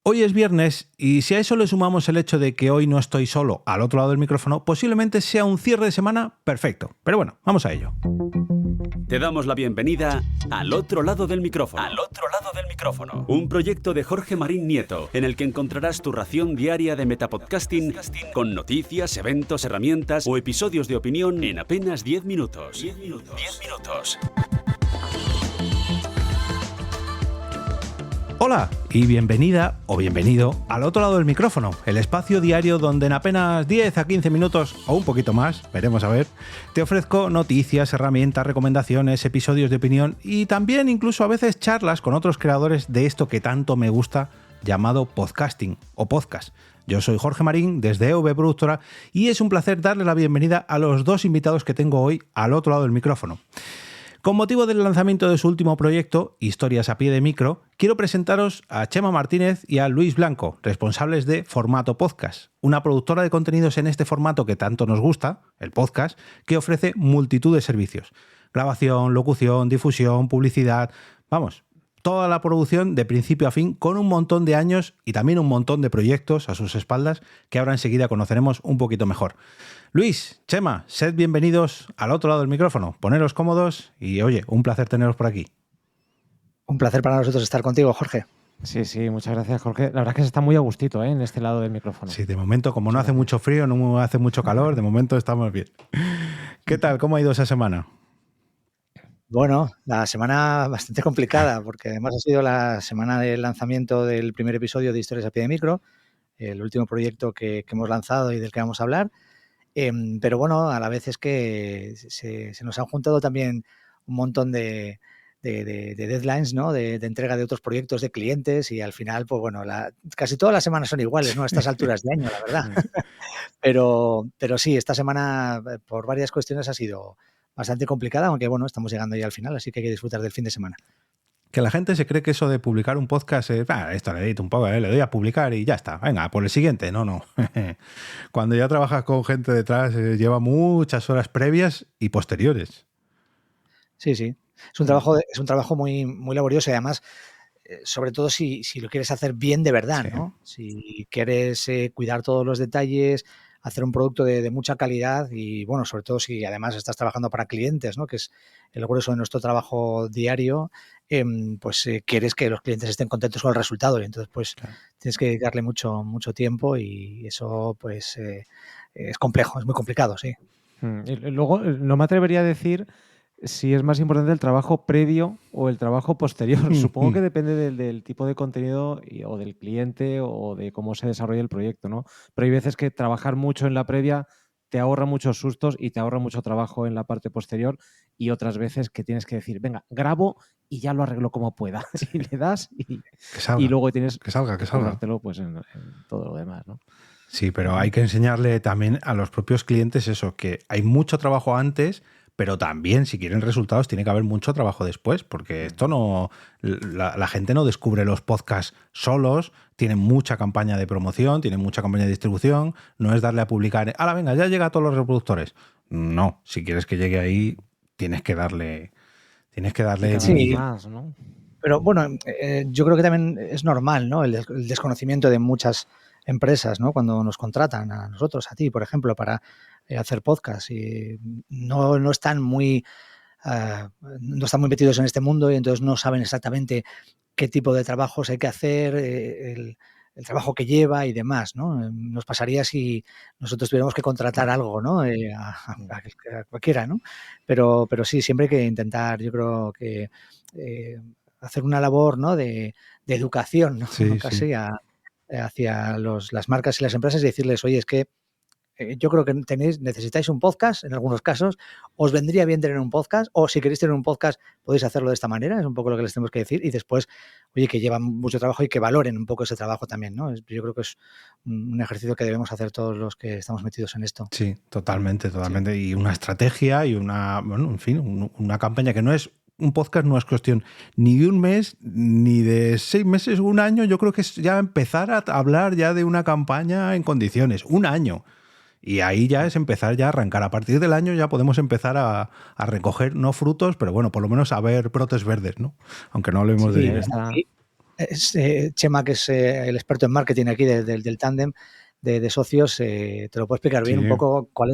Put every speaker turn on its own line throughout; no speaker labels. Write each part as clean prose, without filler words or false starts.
Hoy es viernes y si a eso le sumamos el hecho de que hoy no estoy solo al otro lado del micrófono, posiblemente sea un cierre de semana perfecto. Pero bueno, vamos a ello.
Te damos la bienvenida al otro lado del micrófono. Al otro lado del micrófono. Un proyecto de Jorge Marín Nieto, en el que encontrarás tu ración diaria de metapodcasting con noticias, eventos, herramientas o episodios de opinión en apenas 10 minutos. 10 minutos. 10 minutos.
Hola y bienvenida o bienvenido al otro lado del micrófono, el espacio diario donde en apenas 10 a 15 minutos o un poquito más, veremos a ver, te ofrezco noticias, herramientas, recomendaciones, episodios de opinión y también incluso a veces charlas con otros creadores de esto que tanto me gusta llamado podcasting o podcast. Yo soy Jorge Marín desde EV Productora y es un placer darle la bienvenida a los dos invitados que tengo hoy al otro lado del micrófono. Con motivo del lanzamiento de su último proyecto, Historias a pie de micro, quiero presentaros a Chema Martínez y a Luis Blanco, responsables de Formato Podcast, una productora de contenidos en este formato que tanto nos gusta, el podcast, que ofrece multitud de servicios. Grabación, locución, difusión, publicidad, vamos, toda la producción de principio a fin con un montón de años y también un montón de proyectos a sus espaldas que ahora enseguida conoceremos un poquito mejor. Luis, Chema, sed bienvenidos al otro lado del micrófono. Poneros cómodos y, oye, un placer teneros por aquí.
Un placer para nosotros estar contigo, Jorge.
Sí, muchas gracias, Jorge. La verdad es que se está muy a gustito, en este lado del micrófono.
Sí, de momento, como no hace mucho frío, no hace mucho calor, de momento estamos bien. ¿Qué tal? ¿Cómo ha ido esa semana?
Bueno, la semana bastante complicada, porque además ha sido la semana del lanzamiento del primer episodio de Historias a pie de micro, el último proyecto que hemos lanzado y del que vamos a hablar. Pero bueno, a la vez es que se nos han juntado también un montón de deadlines, ¿no? De entrega de otros proyectos de clientes y al final, pues bueno, casi todas las semanas son iguales, ¿no? A estas alturas de año, la verdad. Pero sí, esta semana por varias cuestiones ha sido bastante complicada, aunque bueno, estamos llegando ya al final, así que hay que disfrutar del fin de semana.
Que la gente se cree que eso de publicar un podcast es, esto le edito un poco, le doy a publicar y ya está. Venga, por el siguiente. No. Cuando ya trabajas con gente detrás, lleva muchas horas previas y posteriores.
Sí. Es un trabajo muy, muy laborioso y además, sobre todo si lo quieres hacer bien de verdad, sí, ¿no? Si quieres cuidar todos los detalles, hacer un producto de mucha calidad y, bueno, sobre todo si además estás trabajando para clientes, ¿no? Que es el grueso de nuestro trabajo diario, pues quieres que los clientes estén contentos con el resultado y entonces pues claro, tienes que dedicarle mucho tiempo y eso pues es complejo, es muy complicado, sí.
Y luego no me atrevería a decir si es más importante el trabajo previo o el trabajo posterior. Supongo que depende del tipo de contenido o del cliente o de cómo se desarrolla el proyecto, ¿no? Pero hay veces que trabajar mucho en la previa te ahorra muchos sustos y te ahorra mucho trabajo en la parte posterior y otras veces que tienes que decir, venga, grabo y ya lo arreglo como pueda. Y le das y luego tienes
que salga.
Pues en todo lo demás, ¿no?
Sí, pero hay que enseñarle también a los propios clientes eso, que hay mucho trabajo antes, pero también, si quieren resultados, tiene que haber mucho trabajo después, porque esto no, la gente no descubre los podcasts solos, tienen mucha campaña de promoción, tienen mucha campaña de distribución, no es darle a publicar, venga, ya llega a todos los reproductores. No, si quieres que llegue ahí, tienes que darle
sí,
más, ¿no?
Pero bueno, yo creo que también es normal, ¿no? El desconocimiento de muchas empresas, ¿no? Cuando nos contratan a nosotros, a ti, por ejemplo, para hacer podcast y no están muy metidos en este mundo y entonces no saben exactamente qué tipo de trabajos hay que hacer, el trabajo que lleva y demás, ¿no? Nos pasaría si nosotros tuviéramos que contratar algo, ¿no? A cualquiera, ¿no? Pero sí, siempre hay que intentar, yo creo que hacer una labor, ¿no? de educación, ¿no?
Sí,
casi hacia las marcas y las empresas y decirles, oye, es que yo creo que necesitáis un podcast en algunos casos, os vendría bien tener un podcast o si queréis tener un podcast podéis hacerlo de esta manera, es un poco lo que les tenemos que decir y después, oye, que llevan mucho trabajo y que valoren un poco ese trabajo también, ¿no? Yo creo que es un ejercicio que debemos hacer todos los que estamos metidos en esto.
Sí, totalmente. Sí. Y una estrategia y una campaña que no es... Un podcast no es cuestión ni de un mes, ni de 6 meses, un año. Yo creo que es ya empezar a hablar ya de una campaña en condiciones. Un año. Y ahí ya es empezar ya a arrancar. A partir del año ya podemos empezar a recoger, no frutos, pero bueno, por lo menos a ver brotes verdes, ¿no? Aunque no hablemos de...
Chema, que es el experto en marketing aquí del tándem de socios, te lo puedo explicar bien
Sí.
un poco cuál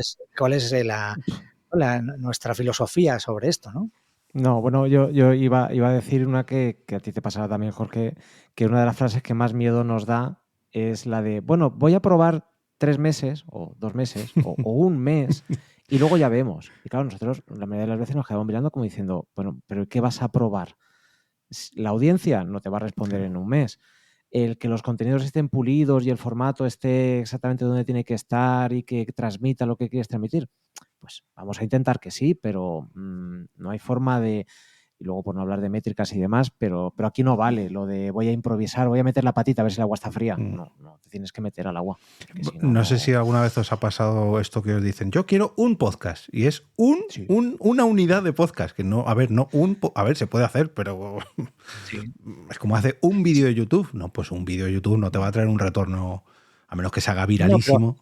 es nuestra filosofía sobre esto, ¿no?
No, bueno, yo iba a decir una que a ti te pasará también, Jorge, que una de las frases que más miedo nos da es la de, bueno, voy a probar 3 meses o 2 meses o un mes y luego ya vemos. Y claro, nosotros la mayoría de las veces nos quedamos mirando como diciendo, bueno, pero ¿qué vas a probar? La audiencia no te va a responder en un mes. El que los contenidos estén pulidos y el formato esté exactamente donde tiene que estar y que transmita lo que quieres transmitir, pues vamos a intentar que sí, pero no hay forma de, y luego por no hablar de métricas y demás, pero aquí no vale lo de voy a improvisar, voy a meter la patita a ver si el agua está fría. No, te tienes que meter al agua. Si
no sé si alguna vez os ha pasado esto que os dicen, yo quiero un podcast, y es
Sí.
una unidad de podcast, que no, a ver, se puede hacer, pero
Sí.
es como hace un vídeo de YouTube. No, pues un vídeo de YouTube no te va a traer un retorno, a menos que se haga viralísimo.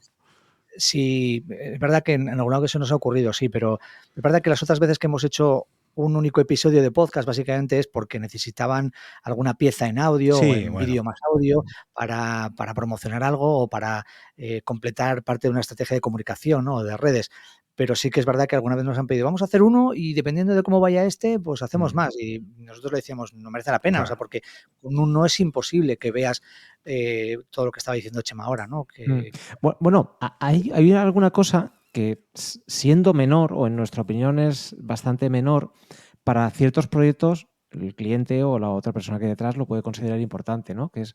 Sí, es verdad que en alguna ocasión nos ha ocurrido, sí, pero es verdad que las otras veces que hemos hecho un único episodio de podcast básicamente es porque necesitaban alguna pieza en audio o en vídeo más audio para promocionar algo o para completar parte de una estrategia de comunicación, ¿no? De redes. Pero sí que es verdad que alguna vez nos han pedido, vamos a hacer uno y dependiendo de cómo vaya pues hacemos más. Y nosotros le decíamos, no merece la pena,
Claro.
o sea, porque con uno es imposible que veas todo lo que estaba diciendo Chema ahora, ¿no?
Bueno, hay alguna cosa que, siendo menor, o en nuestra opinión es bastante menor, para ciertos proyectos el cliente o la otra persona que hay detrás lo puede considerar importante, ¿no? Que es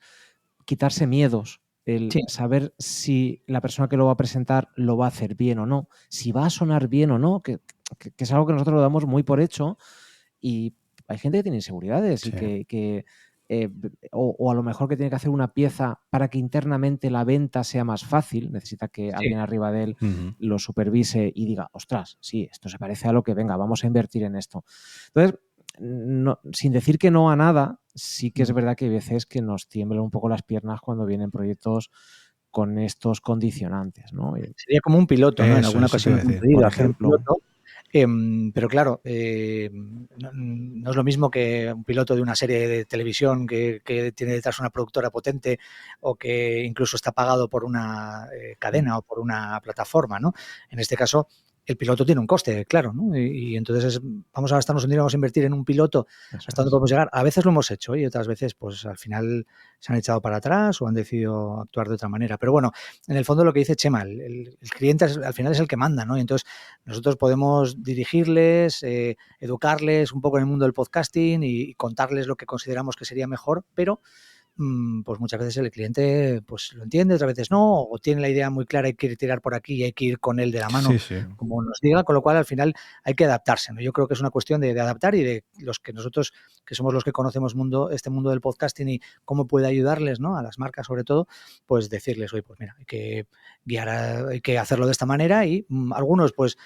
quitarse miedos, el saber si la persona que lo va a presentar lo va a hacer bien o no, si va a sonar bien o no, que es algo que nosotros lo damos muy por hecho y hay gente que tiene inseguridades y que o a lo mejor que tiene que hacer una pieza para que internamente la venta sea más fácil, necesita que alguien arriba de él lo supervise y diga, ostras, sí, esto se parece a lo que, venga, vamos a invertir en esto. Entonces, sin decir que no a nada, sí que es verdad que hay veces que nos tiemblan un poco las piernas cuando vienen proyectos con estos condicionantes, ¿no?
Sería como un piloto, ¿no? En alguna ocasión hemos pedido hacer un piloto. Pero claro, no es lo mismo que un piloto de una serie de televisión que tiene detrás una productora potente o que incluso está pagado por una cadena o por una plataforma, ¿no? En este caso, el piloto tiene un coste, claro, ¿no? Y entonces vamos a gastarnos un dinero, vamos a invertir en un piloto, hasta dónde podemos llegar. A veces lo hemos hecho y otras veces, pues al final se han echado para atrás o han decidido actuar de otra manera. Pero bueno, en el fondo lo que dice Chema, el cliente al final es el que manda, ¿no? Y entonces nosotros podemos dirigirles, educarles un poco en el mundo del podcasting y contarles lo que consideramos que sería mejor, pero pues muchas veces el cliente pues lo entiende, otras veces no, o tiene la idea muy clara y quiere tirar por aquí y hay que ir con él de la mano, como nos diga, con lo cual al final hay que adaptarse, ¿no? Yo creo que es una cuestión de adaptar y de los que nosotros, que somos los que conocemos este mundo del podcasting y cómo puede ayudarles, ¿no? A las marcas sobre todo, pues decirles, oye, pues mira, hay que guiar, hay que hacerlo de esta manera y algunos pues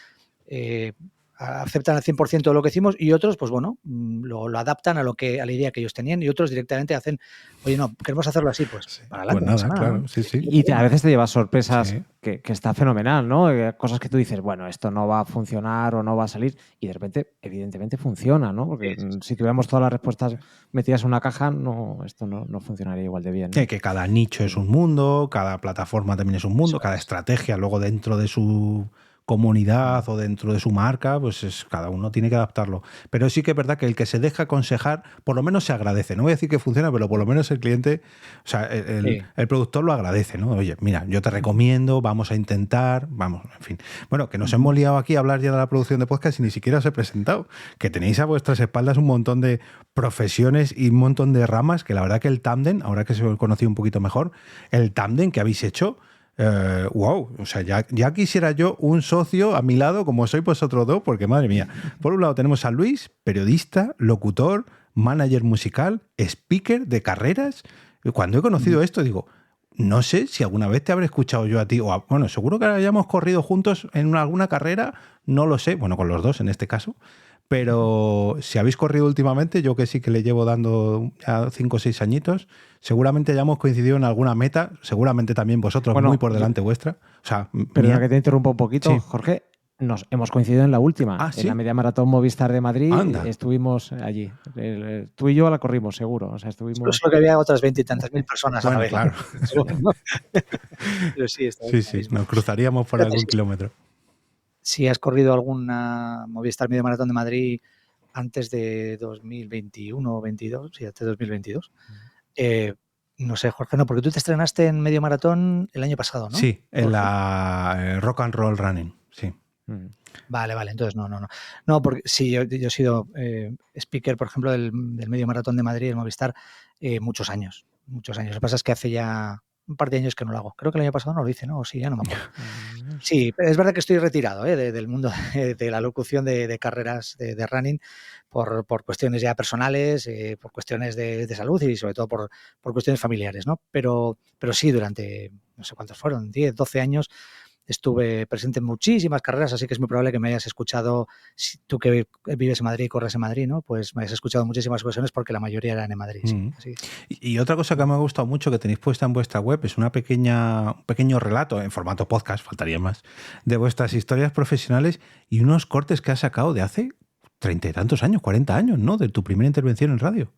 aceptan al 100% lo que decimos y otros, pues bueno, lo adaptan a la idea que ellos tenían y otros directamente hacen, oye, no, queremos hacerlo así, pues para adelante,
pues nada,
no pasa
claro,
nada.
sí.
Y a veces te llevas sorpresas que está fenomenal, ¿no? Cosas que tú dices, bueno, esto no va a funcionar o no va a salir y de repente, evidentemente, funciona, ¿no? Porque si tuviéramos todas las respuestas metidas en una caja, esto no funcionaría igual de bien, ¿no?
Que cada nicho es un mundo, cada plataforma también es un mundo, cada estrategia luego dentro de su comunidad o dentro de su marca, pues cada uno tiene que adaptarlo. Pero sí que es verdad que el que se deja aconsejar, por lo menos se agradece. No voy a decir que funciona, pero por lo menos el cliente, o sea, el productor lo agradece, ¿no? Oye, mira, yo te recomiendo, vamos a intentar, vamos, en fin. Bueno, que nos hemos liado aquí a hablar ya de la producción de podcast y ni siquiera os he presentado. Que tenéis a vuestras espaldas un montón de profesiones y un montón de ramas, que la verdad que el tándem, ahora que se lo conocí un poquito mejor, el tándem que habéis hecho, wow, o sea, ya quisiera yo un socio a mi lado como sois vosotros dos, porque madre mía, por un lado tenemos a Luis, periodista, locutor, manager musical, speaker de carreras. Cuando he conocido esto digo, no sé si alguna vez te habré escuchado yo a ti, bueno, seguro que hayamos corrido juntos en alguna carrera, no lo sé, bueno, con los dos en este caso. Pero si habéis corrido últimamente, yo que sí que le llevo dando ya 5 o 6 añitos, seguramente ya hemos coincidido en alguna meta, seguramente también vosotros, muy por delante vuestra. O sea,
perdona que te interrumpa un poquito,
sí.
Jorge. Nos hemos coincidido en la última,
Ah,
en
¿sí?
la Media Maratón Movistar de Madrid.
Anda.
Estuvimos allí. Tú y yo la corrimos, seguro. O sea,
Solo
estuvimos.
que había otras 20 y tantas mil personas a la
Bueno,
vez.
claro.
Pero, no, pero sí, está
Sí, sí,
clarísimo.
nos cruzaríamos por
Fíjate,
algún kilómetro.
si has corrido alguna Movistar Medio Maratón de Madrid antes de 2021 o 22, sí, antes de 2022, no sé, Jorge, no, porque tú te estrenaste en Medio Maratón el año pasado, ¿no?
Sí, en
Jorge.
la Rock and Roll Running, sí.
Mm.
Vale, entonces no. No, porque sí, yo he sido speaker, por ejemplo, del Medio Maratón de Madrid, el Movistar, muchos años. Lo que pasa es que hace ya un par de años que no lo hago. Creo que el año pasado no lo hice, ¿no? O sí, ya no me acuerdo. Sí, pero es verdad que estoy retirado del mundo de la locución de carreras de running por cuestiones ya personales, por cuestiones de salud y sobre todo por cuestiones familiares, ¿no? Pero sí, durante, no sé cuántos fueron, 10, 12 años, estuve presente en muchísimas carreras, así que es muy probable que me hayas escuchado, si tú que vives en Madrid y corres en Madrid, ¿no? Pues me hayas escuchado en muchísimas ocasiones porque la mayoría eran en Madrid, sí.
Mm.
Así.
Y otra cosa que me ha gustado mucho que tenéis puesta en vuestra web es un pequeño relato en formato podcast, faltaría más, de vuestras historias profesionales y unos cortes que has sacado de hace 30 y tantos años, 40 años, ¿no? De tu primera intervención en radio.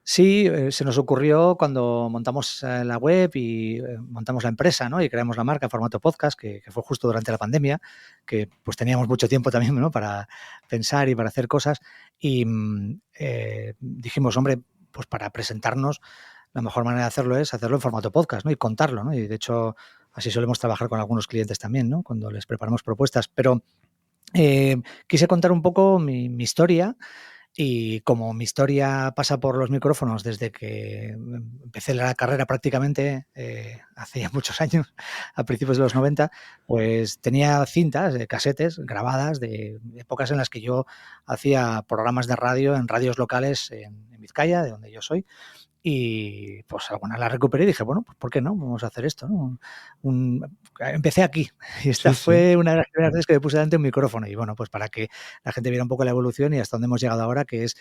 Sí, se nos ocurrió cuando montamos la web y montamos la empresa, ¿no? Y creamos la marca en formato podcast, que fue justo durante la pandemia, que pues teníamos mucho tiempo también, ¿no? Para pensar y para hacer cosas. Y dijimos, hombre, pues para presentarnos, la mejor manera de hacerlo es hacerlo en formato podcast, ¿no? Y contarlo, ¿no? Y de hecho, así solemos trabajar con algunos clientes también, ¿no? Cuando les preparamos propuestas. Pero quise contar un poco mi historia. Y como mi historia pasa por los micrófonos desde que empecé la carrera prácticamente, hace ya muchos años, a principios de los 90, pues tenía cintas, casetes grabadas de épocas en las que yo hacía programas de radio en radios locales en Vizcaya, de donde yo soy. Y pues alguna la recuperé y dije, bueno, pues ¿por qué no? Vamos a hacer esto, ¿no? Empecé aquí y esta
Sí, sí.
fue una de las primeras veces que me puse delante un micrófono y bueno, pues para que la gente viera un poco la evolución y hasta dónde hemos llegado ahora, que es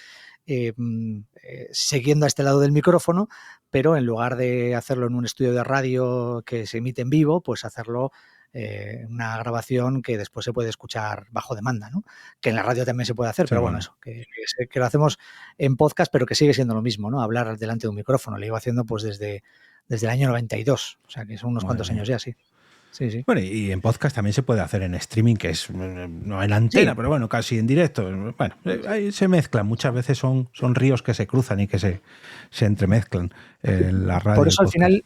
siguiendo a este lado del micrófono, pero en lugar de hacerlo en un estudio de radio que se emite en vivo, pues hacerlo una grabación que después se puede escuchar bajo demanda, ¿no? Que en la radio también se puede hacer,
Sí,
pero bueno,
bueno.
eso, que lo hacemos en podcast, pero que sigue siendo lo mismo, ¿no? Hablar delante de un micrófono. Lo llevo haciendo pues desde el año 92, o sea que son unos
Madre
cuantos años
mía.
ya, sí. Sí, sí.
Bueno, y en podcast también se puede hacer en streaming, que es no en
Sí,
antena, pero bueno, casi en directo. Bueno, ahí se mezclan. Muchas veces son ríos que se cruzan y que se entremezclan en la radio
por
y el
eso al
podcast.
final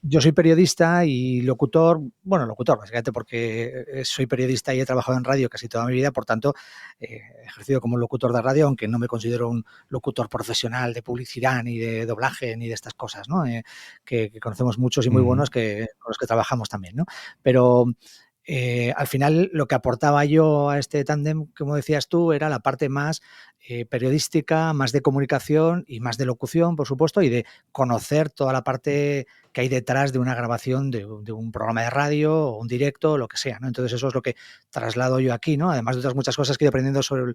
yo soy periodista y locutor, bueno, locutor básicamente porque soy periodista y he trabajado en radio casi toda mi vida, por tanto he ejercido como locutor de radio, aunque no me considero un locutor profesional de publicidad ni de doblaje ni de estas cosas, ¿no? Que conocemos muchos y muy
Ujú.
buenos con los que trabajamos también, ¿no? Pero al final lo que aportaba yo a este tándem, como decías tú, era la parte más periodística, más de comunicación y más de locución, por supuesto, y de conocer toda la parte que hay detrás de una grabación de un programa de radio o un directo, lo que sea, ¿no? Entonces eso es lo que traslado yo aquí, ¿no? Además de otras muchas cosas que he ido aprendiendo sobre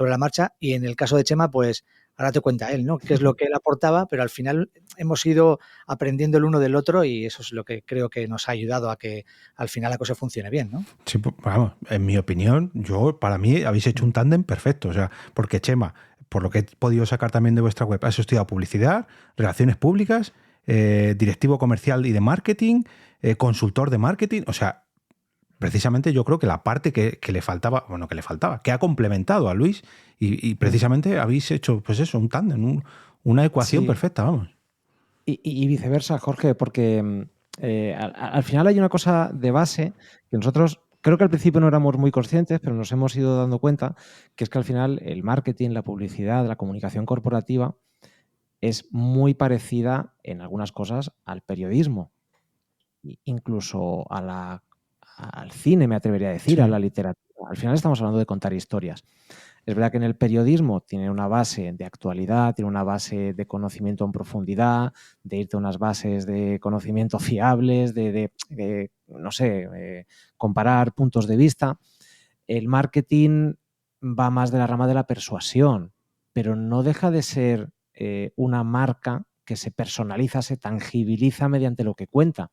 la marcha, y en el caso de Chema, pues ahora te cuenta él, ¿no? Qué es lo que él aportaba, pero al final hemos ido aprendiendo el uno del otro y eso es lo que creo que nos ha ayudado a que al final la cosa funcione bien, ¿no?
Sí, vamos, en mi opinión, para mí habéis hecho un tándem perfecto. O sea, porque Chema, por lo que he podido sacar también de vuestra web, has estudiado publicidad, relaciones públicas, directivo comercial y de marketing, consultor de marketing. O sea, precisamente yo creo que la parte que le faltaba, que ha complementado a Luis y precisamente habéis hecho, pues eso, un tándem, una ecuación
Sí,
perfecta, vamos.
y viceversa, Jorge, porque al final hay una cosa de base que nosotros creo que al principio no éramos muy conscientes, pero nos hemos ido dando cuenta, que es que al final el marketing, la publicidad, la comunicación corporativa es muy parecida en algunas cosas al periodismo, incluso al cine, me atrevería a decir, a
Sí.
la literatura. Al final estamos hablando de contar historias. Es verdad que en el periodismo tiene una base de actualidad, tiene una base de conocimiento en profundidad, de irte a unas bases de conocimiento fiables, no sé, comparar puntos de vista. El marketing va más de la rama de la persuasión, pero no deja de ser una marca que se personaliza, se tangibiliza mediante lo que cuenta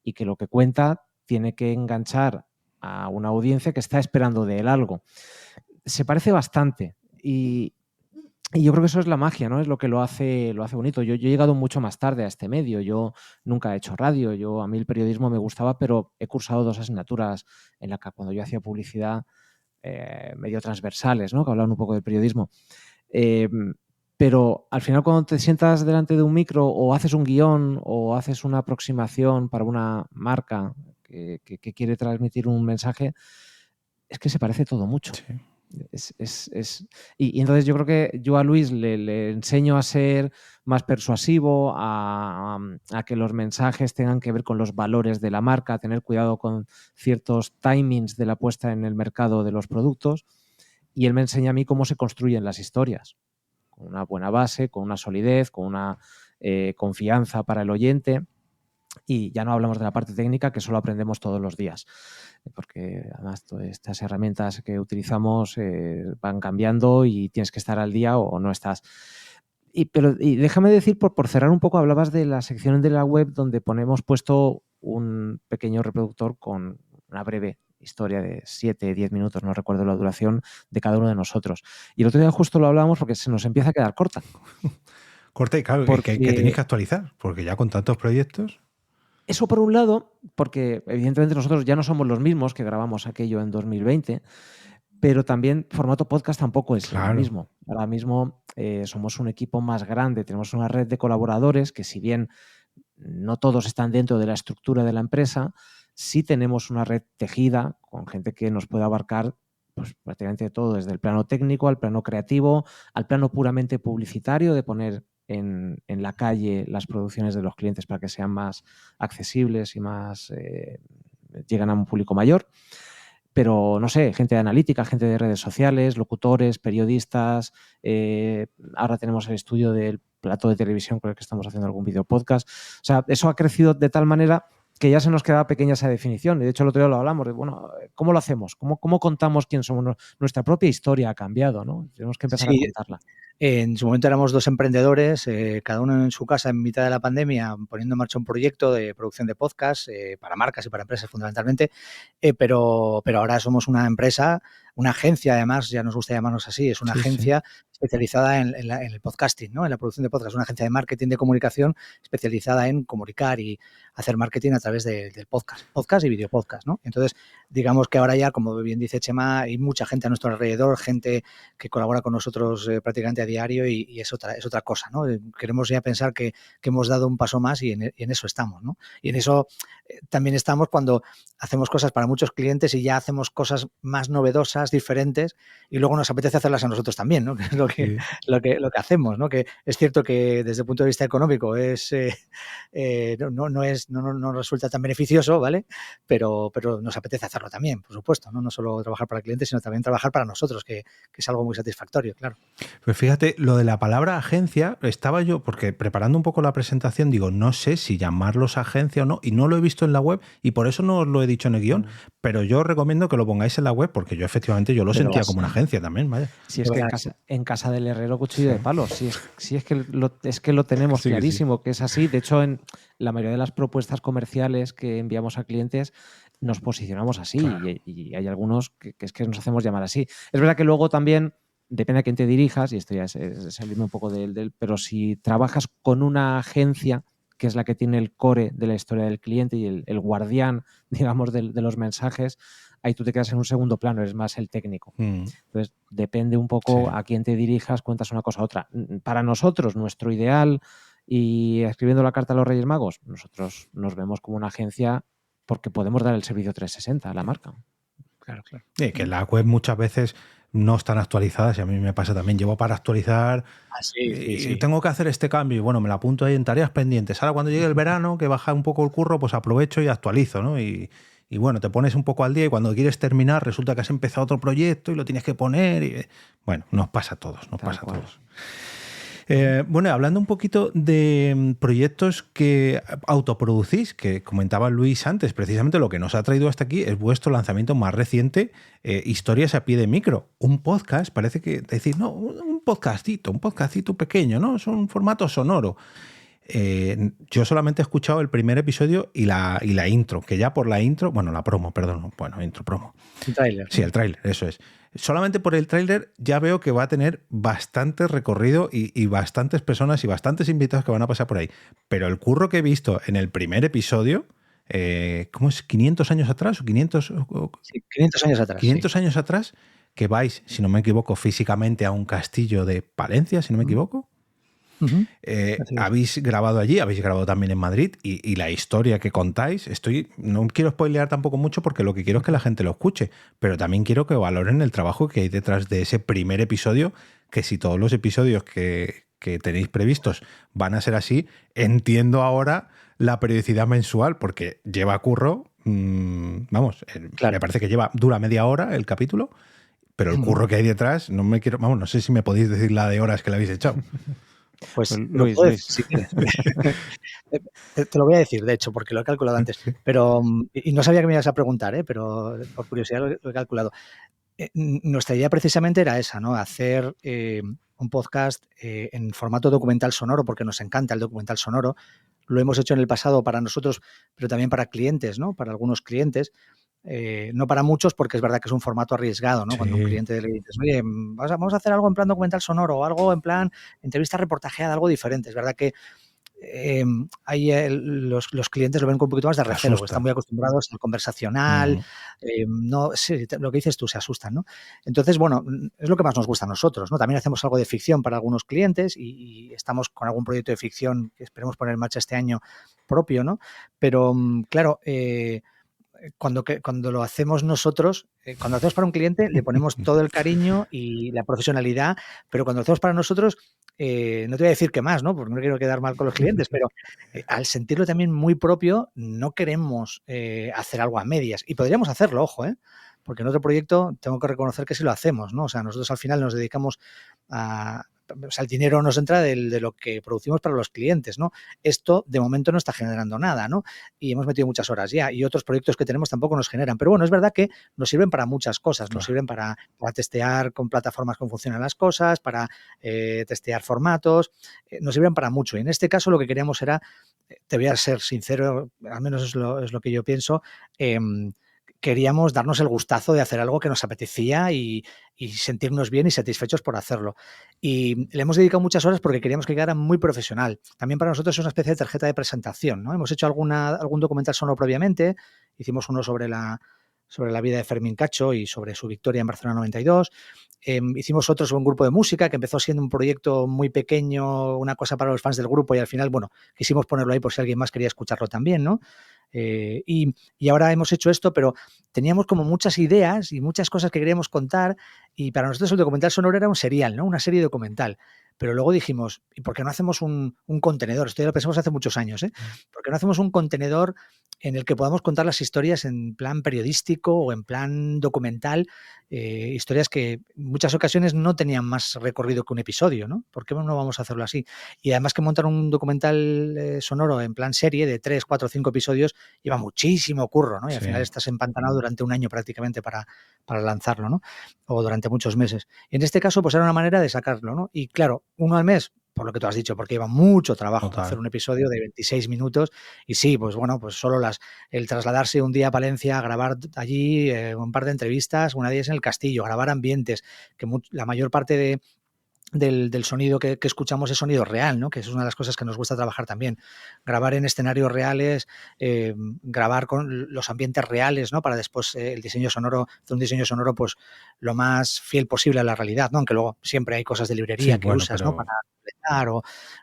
y que lo que cuenta tiene que enganchar a una audiencia que está esperando de él algo. Se parece bastante y yo creo que eso es la magia, ¿no? Es lo que lo hace bonito. Yo he llegado mucho más tarde a este medio. Yo nunca he hecho radio. A mí el periodismo me gustaba, pero he cursado 2 asignaturas en las que cuando yo hacía publicidad medio transversales, ¿no? Que hablaban un poco del periodismo. Pero al final cuando te sientas delante de un micro o haces un guión o haces una aproximación para una marca que quiere transmitir un mensaje, es que se parece todo mucho.
Sí.
Y entonces yo creo que yo a Luis le enseño a ser más persuasivo, a que los mensajes tengan que ver con los valores de la marca, a tener cuidado con ciertos timings de la puesta en el mercado de los productos, y él me enseña a mí cómo se construyen las historias, con una buena base, con una solidez, con una confianza para el oyente. Y ya no hablamos de la parte técnica, que solo aprendemos todos los días, porque además todas estas herramientas que utilizamos van cambiando y tienes que estar al día o no estás. Y déjame decir, por cerrar un poco, hablabas de la sección de la web donde hemos puesto un pequeño reproductor con una breve historia de 7-10 minutos, no recuerdo la duración, de cada uno de nosotros. Y el otro día justo lo hablábamos porque se nos empieza a quedar corta.
Corta y claro, que tenéis que actualizar, porque ya con tantos proyectos...
Eso por un lado, porque evidentemente nosotros ya no somos los mismos que grabamos aquello en 2020, pero también formato podcast tampoco es lo mismo. Ahora mismo somos un equipo más grande, tenemos una red de colaboradores que, si bien no todos están dentro de la estructura de la empresa, sí tenemos una red tejida con gente que nos puede abarcar pues, prácticamente todo, desde el plano técnico al plano creativo, al plano puramente publicitario, de poner en la calle las producciones de los clientes para que sean más accesibles y más llegan a un público mayor. Pero, no sé, gente de analítica, gente de redes sociales, locutores, periodistas. Ahora tenemos el estudio del plató de televisión con el que estamos haciendo algún video podcast. O sea, eso ha crecido de tal manera que ya se nos queda pequeña esa definición. Y de hecho el otro día lo hablamos de, bueno, ¿cómo lo hacemos? ¿Cómo contamos quién somos? Nuestra propia historia ha cambiado, ¿no? Tenemos que empezar a contarla.
En su momento éramos 2 emprendedores, cada uno en su casa en mitad de la pandemia, poniendo en marcha un proyecto de producción de podcast para marcas y para empresas fundamentalmente, pero ahora somos una empresa, una agencia, además, ya nos gusta llamarnos así, es una agencia especializada en el podcasting, ¿no? En la producción de podcast, una agencia de marketing de comunicación especializada en comunicar y hacer marketing a través del podcast y videopodcast, ¿no? Entonces, digamos que ahora ya, como bien dice Chema, hay mucha gente a nuestro alrededor, gente que colabora con nosotros prácticamente a diario y es otra cosa, ¿no? Queremos ya pensar que hemos dado un paso más y en eso estamos, ¿no? Y en eso también estamos cuando hacemos cosas para muchos clientes y ya hacemos cosas más novedosas, diferentes, y luego nos apetece hacerlas a nosotros también, ¿no? Que es lo que hacemos, ¿no? Que es cierto que desde el punto de vista económico no resulta tan beneficioso, ¿vale? Pero nos apetece hacerlo también, por supuesto, ¿no? No solo trabajar para clientes, sino también trabajar para nosotros, que es algo muy satisfactorio, claro.
Pues fíjate, lo de la palabra agencia, estaba yo, porque preparando un poco la presentación, digo, no sé si llamarlos agencia o no, y no lo he visto en la web, y por eso no os lo he dicho en el guión, pero yo os recomiendo que lo pongáis en la web, porque yo efectivamente lo sentía como una agencia también, vaya.
Si es que en casa del herrero cuchillo de palo, si es que lo tenemos clarísimo, que es así. De hecho, en la mayoría de las propuestas comerciales que enviamos a clientes nos posicionamos así, claro. y hay algunos que es que nos hacemos llamar así. Es verdad que luego también depende a quién te dirijas, y esto ya es salirme un poco del, pero si trabajas con una agencia que es la que tiene el core de la historia del cliente y el guardián, digamos, de los mensajes, ahí tú te quedas en un segundo plano, eres más el técnico. Entonces, depende un poco a quién te dirijas, cuentas una cosa u otra. Para nosotros, nuestro ideal, y escribiendo la carta a los Reyes Magos, nosotros nos vemos como una agencia porque podemos dar el servicio 360 a la marca.
Claro.
Que en la web muchas veces no están actualizadas, y a mí me pasa también, llevo para actualizar y tengo que hacer este cambio y bueno, me la apunto ahí en tareas pendientes. Ahora cuando llegue el verano, que baja un poco el curro, pues aprovecho y actualizo, ¿no? Y bueno, te pones un poco al día y cuando quieres terminar resulta que has empezado otro proyecto y lo tienes que poner y bueno, nos pasa a todos, Bueno, hablando un poquito de proyectos que autoproducís, que comentaba Luis antes, precisamente lo que nos ha traído hasta aquí es vuestro lanzamiento más reciente, Historias a pie de micro. Un podcast, parece que decir, no, un podcastito pequeño, ¿no? Es un formato sonoro. Yo solamente he escuchado el primer episodio y la intro, que ya por la intro, bueno, la promo, perdón, bueno, intro, promo.
El tráiler.
Sí, el tráiler, eso es. Solamente por el tráiler ya veo que va a tener bastante recorrido y bastantes personas y bastantes invitados que van a pasar por ahí. Pero el curro que he visto en el primer episodio, ¿cómo es? ¿500 años atrás o 500?
Sí, 500 años atrás.
500 años atrás, que vais, si no me equivoco, físicamente a un castillo de Palencia, si no me equivoco.
Uh-huh.
Habéis grabado allí, habéis grabado también en Madrid y la historia que contáis, no quiero spoilear tampoco mucho porque lo que quiero es que la gente lo escuche, pero también quiero que valoren el trabajo que hay detrás de ese primer episodio, que si todos los episodios que tenéis previstos van a ser así, entiendo ahora la periodicidad mensual porque lleva curro, vamos,
Claro.
me parece que dura media hora el capítulo, pero el curro que hay detrás, no sé si me podéis decir la de horas que le habéis echado.
Pues
Luis,
puedo
Luis.
decir, si quieres. Te lo voy a decir, de hecho, porque lo he calculado antes. Pero, y no sabía que me ibas a preguntar, pero por curiosidad lo he calculado. Nuestra idea precisamente era esa, ¿no? Hacer un podcast en formato documental sonoro, porque nos encanta el documental sonoro. Lo hemos hecho en el pasado para nosotros, pero también para clientes, ¿no? Para algunos clientes. No para muchos, porque es verdad que es un formato arriesgado, ¿no?
Sí.
Cuando un cliente le dices, oye, vamos a hacer algo en plan documental sonoro o algo en plan entrevista reportajeada, algo diferente. Es verdad que los clientes lo ven con un poquito más de recelo, porque están muy acostumbrados al conversacional. No, sí, lo que dices tú, se asustan, ¿no? Entonces, bueno, es lo que más nos gusta a nosotros, ¿no? También hacemos algo de ficción para algunos clientes y estamos con algún proyecto de ficción que esperemos poner en marcha este año propio, ¿no? Pero, claro, cuando lo hacemos nosotros, cuando lo hacemos para un cliente, le ponemos todo el cariño y la profesionalidad, pero cuando lo hacemos para nosotros, no te voy a decir qué más, ¿no? Porque no quiero quedar mal con los clientes, pero al sentirlo también muy propio, no queremos hacer algo a medias. Y podríamos hacerlo, ojo, porque en otro proyecto tengo que reconocer que sí lo hacemos, ¿no? O sea, nosotros al final nos dedicamos a... O sea, el dinero nos entra de lo que producimos para los clientes, ¿no? Esto, de momento, no está generando nada, ¿no? Y hemos metido muchas horas ya, y otros proyectos que tenemos tampoco nos generan. Pero bueno, es verdad que nos sirven para muchas cosas. Nos sirven para testear con plataformas cómo funcionan las cosas, para testear formatos, nos sirven para mucho. Y en este caso lo que queríamos era, te voy a ser sincero, al menos es lo que yo pienso, queríamos darnos el gustazo de hacer algo que nos apetecía y sentirnos bien y satisfechos por hacerlo. Y le hemos dedicado muchas horas porque queríamos que quedara muy profesional. También para nosotros es una especie de tarjeta de presentación, ¿no? Hemos hecho algún documental sonoro previamente. Hicimos uno sobre la vida de Fermín Cacho y sobre su victoria en Barcelona 92. Hicimos otro sobre un grupo de música que empezó siendo un proyecto muy pequeño, una cosa para los fans del grupo, y al final, bueno, quisimos ponerlo ahí por si alguien más quería escucharlo también, ¿no? Y ahora hemos hecho esto, pero teníamos como muchas ideas y muchas cosas que queríamos contar, y para nosotros el documental sonoro era un serial, ¿no? Una serie documental. Pero luego dijimos, ¿y por qué no hacemos un contenedor? Esto ya lo pensamos hace muchos años, ¿eh? ¿Por qué no hacemos un contenedor en el que podamos contar las historias en plan periodístico o en plan documental? Historias que en muchas ocasiones no tenían más recorrido que un episodio, ¿no? ¿Por qué no vamos a hacerlo así? Y además que montar un documental sonoro en plan serie de 3, 4, 5 episodios lleva muchísimo curro, ¿no? Y al final estás empantanado durante un año prácticamente para lanzarlo, ¿no? O durante muchos meses. Y en este caso, pues era una manera de sacarlo, ¿no? Y claro, uno al mes, por lo que tú has dicho, porque lleva mucho trabajo hacer un episodio de 26 minutos. Y sí, pues bueno, pues solo el trasladarse un día a Palencia, grabar allí un par de entrevistas, una de ellas en el castillo, grabar ambientes, que la mayor parte del sonido que escuchamos es sonido real, ¿no? Que es una de las cosas que nos gusta trabajar también. Grabar en escenarios reales, grabar con los ambientes reales, ¿no? Para después el diseño sonoro, hacer un diseño sonoro pues lo más fiel posible a la realidad, ¿no? Aunque luego siempre hay cosas de librería que usas, pero... ¿no? Para completar,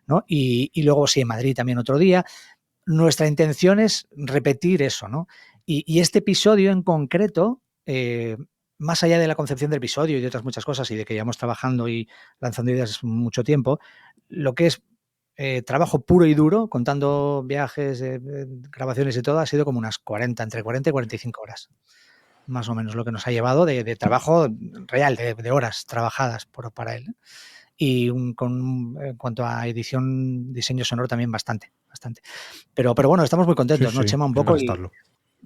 ¿no? Y luego sí, en Madrid también otro día. Nuestra intención es repetir eso, ¿no? Y este episodio en concreto... más allá de la concepción del episodio y de otras muchas cosas y de que llevamos trabajando y lanzando ideas mucho tiempo, lo que es trabajo puro y duro, contando viajes, grabaciones y todo, ha sido como unas entre 40 y 45 horas. Más o menos lo que nos ha llevado de trabajo real, de horas trabajadas para él. Y en cuanto a edición, diseño sonoro también bastante. Pero bueno, estamos muy contentos, ¿no, Chema? Un poco.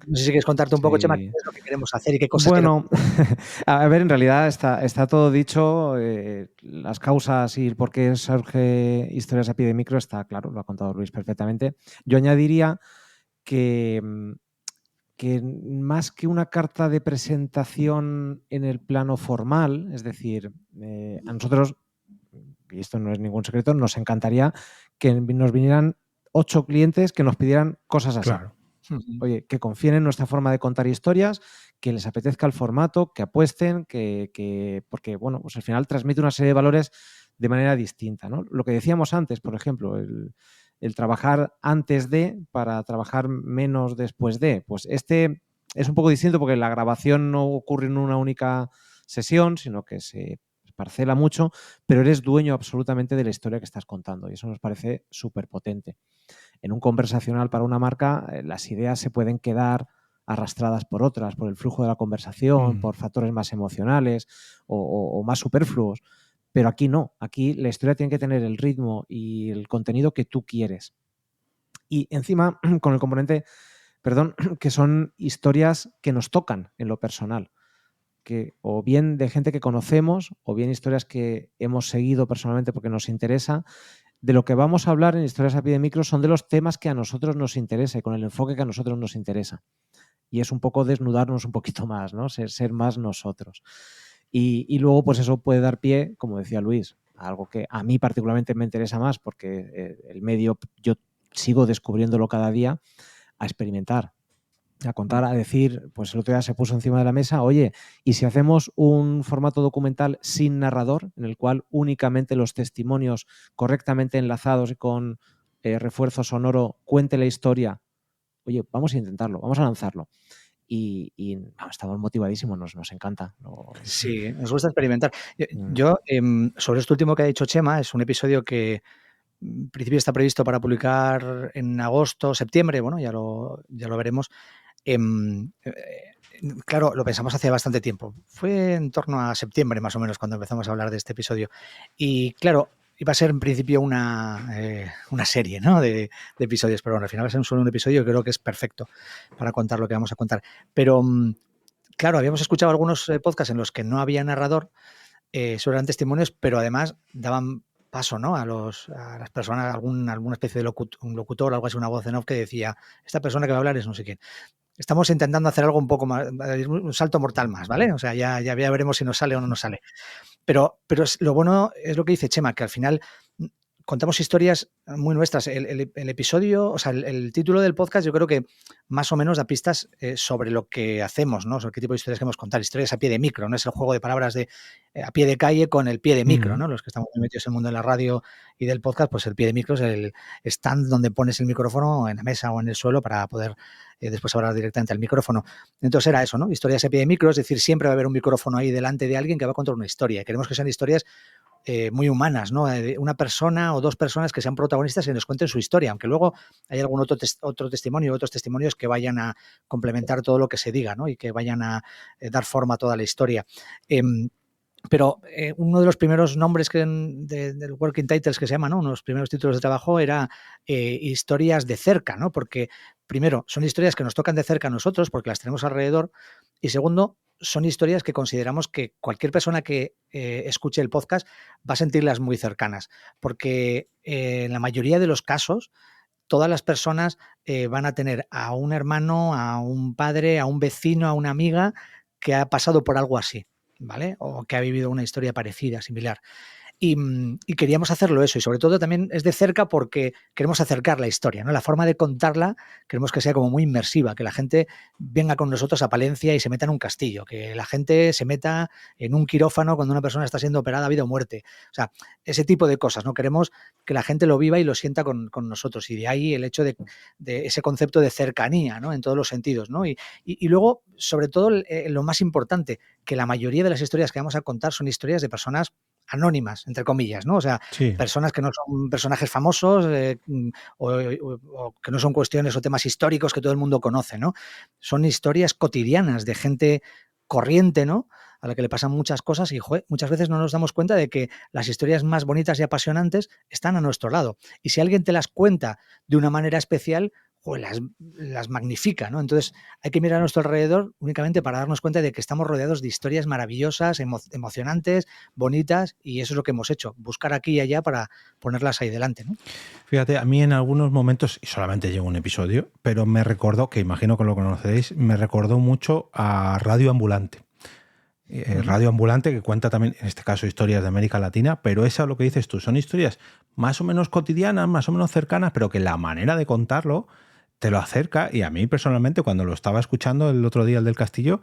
No sé si quieres contarte un poco, Chema, qué
Sí.
es lo que queremos hacer y qué cosas
Bueno, a ver, en realidad está todo dicho. Las causas y por qué surge Historias a pie de micro está claro, lo ha contado Luis perfectamente. Yo añadiría que, que más que una carta de presentación en el plano formal, es decir, a nosotros, y esto no es ningún secreto, nos encantaría que nos vinieran 8 clientes que nos pidieran cosas así.
Claro.
Oye, que confíen en nuestra forma de contar historias, que les apetezca el formato, que apuesten, porque, bueno, pues al final transmite una serie de valores de manera distinta, ¿no? Lo que decíamos antes, por ejemplo, el trabajar antes de para trabajar menos después de. Pues este es un poco distinto porque la grabación no ocurre en una única sesión, sino que se parcela mucho, pero eres dueño absolutamente de la historia que estás contando y eso nos parece súper potente. En un conversacional para una marca, las ideas se pueden quedar arrastradas por otras, por el flujo de la conversación, por factores más emocionales o más superfluos. Pero aquí no, aquí la historia tiene que tener el ritmo y el contenido que tú quieres. Y encima, con el componente, perdón, que son historias que nos tocan en lo personal, que o bien de gente que conocemos o bien historias que hemos seguido personalmente porque nos interesa. De lo que vamos a hablar en Historias a pie de micro son de los temas que a nosotros nos interesa y con el enfoque que a nosotros nos interesa. Y es un poco desnudarnos un poquito más, ¿no? Ser más nosotros. Y luego, pues eso puede dar pie, como decía Luis, a algo que a mí particularmente me interesa más porque el medio yo sigo descubriéndolo cada día, a experimentar, a contar, a decir, pues el otro día se puso encima de la mesa, oye, ¿y si hacemos un formato documental sin narrador, en el cual únicamente los testimonios correctamente enlazados y con refuerzo sonoro cuente la historia? Oye, vamos a intentarlo, vamos a lanzarlo. Y estamos motivadísimos, nos encanta.
Sí, nos gusta experimentar. Yo, sobre esto último que ha dicho Chema, es un episodio que en principio está previsto para publicar en agosto, septiembre, bueno, ya lo veremos. Claro, lo pensamos hace bastante tiempo. Fue en torno a septiembre, más o menos, cuando empezamos a hablar de este episodio. Y claro, iba a ser en principio una serie, ¿no? de episodios, pero bueno, al final va a ser solo un episodio que creo que es perfecto para contar lo que vamos a contar. Pero, claro, habíamos escuchado algunos podcasts en los que no había narrador, solo eran testimonios, pero además daban paso, ¿no? a las personas, alguna especie de un locutor, algo así, una voz en off que decía, esta persona que va a hablar es no sé quién. Estamos intentando hacer algo un poco más, un salto mortal más, ¿vale? O sea, ya veremos si nos sale o no nos sale. Pero lo bueno es lo que dice Chema, que al final contamos historias muy nuestras. El episodio, o sea, el título del podcast yo creo que más o menos da pistas sobre lo que hacemos, ¿no? Sobre qué tipo de historias queremos contar. Historias a pie de micro, no es el juego de palabras de a pie de calle con el pie de micro, ¿no? Los que estamos muy metidos en el mundo de la radio y del podcast, pues el pie de micro es el stand donde pones el micrófono en la mesa o en el suelo para poder después hablar directamente al micrófono. Entonces era eso, ¿no? Historias a pie de micro, es decir, siempre va a haber un micrófono ahí delante de alguien que va a contar una historia. Queremos que sean historias muy humanas, ¿no? Una persona o dos personas que sean protagonistas y nos cuenten su historia, aunque luego hay algún otro testimonio, otros testimonios que vayan a complementar todo lo que se diga, ¿no? Y que vayan a dar forma a toda la historia. Pero uno de los primeros nombres del working titles que se llama, ¿no? Uno de los primeros títulos de trabajo era historias de cerca, ¿no? Porque primero, son historias que nos tocan de cerca a nosotros porque las tenemos alrededor, y segundo, son historias que consideramos que cualquier persona que escuche el podcast va a sentirlas muy cercanas, porque en la mayoría de los casos todas las personas van a tener a un hermano, a un padre, a un vecino, a una amiga que ha pasado por algo así, ¿vale? O que ha vivido una historia parecida, similar. Y queríamos hacerlo eso, y sobre todo también es de cerca porque queremos acercar la historia, ¿no? La forma de contarla queremos que sea como muy inmersiva, que la gente venga con nosotros a Palencia y se meta en un castillo, que la gente se meta en un quirófano cuando una persona está siendo operada a vida o muerte. O sea, ese tipo de cosas, ¿no? Queremos que la gente lo viva y lo sienta con nosotros, y de ahí el hecho de ese concepto de cercanía, ¿no? En todos los sentidos, ¿no? Y luego, sobre todo, lo más importante, que la mayoría de las historias que vamos a contar son historias de personas anónimas, entre comillas, ¿no? O sea, personas que no son personajes famosos o que no son cuestiones o temas históricos que todo el mundo conoce, ¿no? Son historias cotidianas de gente corriente, ¿no? A la que le pasan muchas cosas y muchas veces no nos damos cuenta de que las historias más bonitas y apasionantes están a nuestro lado. Y si alguien te las cuenta de una manera especial, las magnifica, ¿no? Entonces hay que mirar a nuestro alrededor únicamente para darnos cuenta de que estamos rodeados de historias maravillosas, emocionantes, bonitas, y eso es lo que hemos hecho, buscar aquí y allá para ponerlas ahí delante, ¿no?
Fíjate, a mí en algunos momentos, y solamente llevo un episodio, pero me recordó, que imagino que lo conocéis, me recordó mucho a Radio Ambulante. Radio Ambulante, que cuenta también, en este caso, historias de América Latina, pero esa, lo que dices tú, son historias más o menos cotidianas, más o menos cercanas, pero que la manera de contarlo te lo acerca. Y a mí personalmente, cuando lo estaba escuchando el otro día, el del Castillo,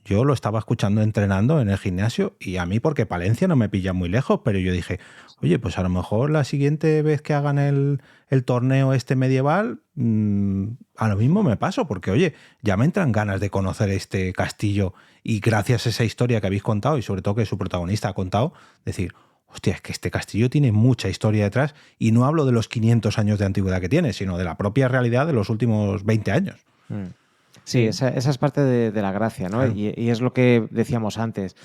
yo lo estaba escuchando entrenando en el gimnasio, y a mí, porque Palencia no me pilla muy lejos, pero yo dije, oye, pues a lo mejor la siguiente vez que hagan el torneo este medieval, a lo mismo me paso, porque oye, ya me entran ganas de conocer este castillo, y gracias a esa historia que habéis contado, y sobre todo que su protagonista ha contado, decir, hostia, es que este castillo tiene mucha historia detrás, y no hablo de los 500 años de antigüedad que tiene, sino de la propia realidad de los últimos 20 años.
Sí, esa es parte de la gracia, ¿no?
Claro.
Y es lo que decíamos antes.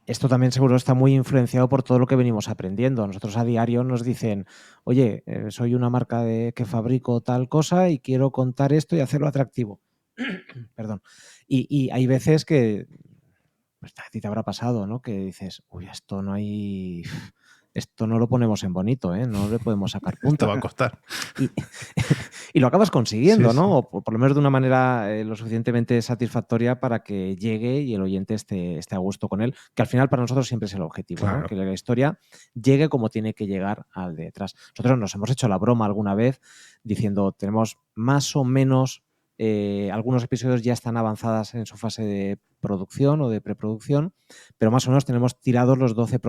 Esto también seguro está muy influenciado por todo lo que venimos aprendiendo. Nosotros a diario nos dicen, oye, soy una marca que fabrico tal cosa y quiero contar esto y hacerlo atractivo. Perdón. Y hay veces que, pues a ti te habrá pasado, ¿no? Que dices, uy, esto no lo ponemos en bonito, ¿eh? No le podemos sacar punta.
Esto va a costar.
Y lo acabas consiguiendo,
Sí,
¿no?
sí.
O por lo menos de una manera lo suficientemente satisfactoria para que llegue y el oyente esté a gusto con él, que al final para nosotros siempre es el objetivo,
Claro.
¿no? Que la historia llegue como tiene que llegar al de detrás. Nosotros nos hemos hecho la broma alguna vez diciendo, tenemos más o menos, algunos episodios ya están avanzadas en su fase de producción o de preproducción, pero más o menos tenemos tirados los 12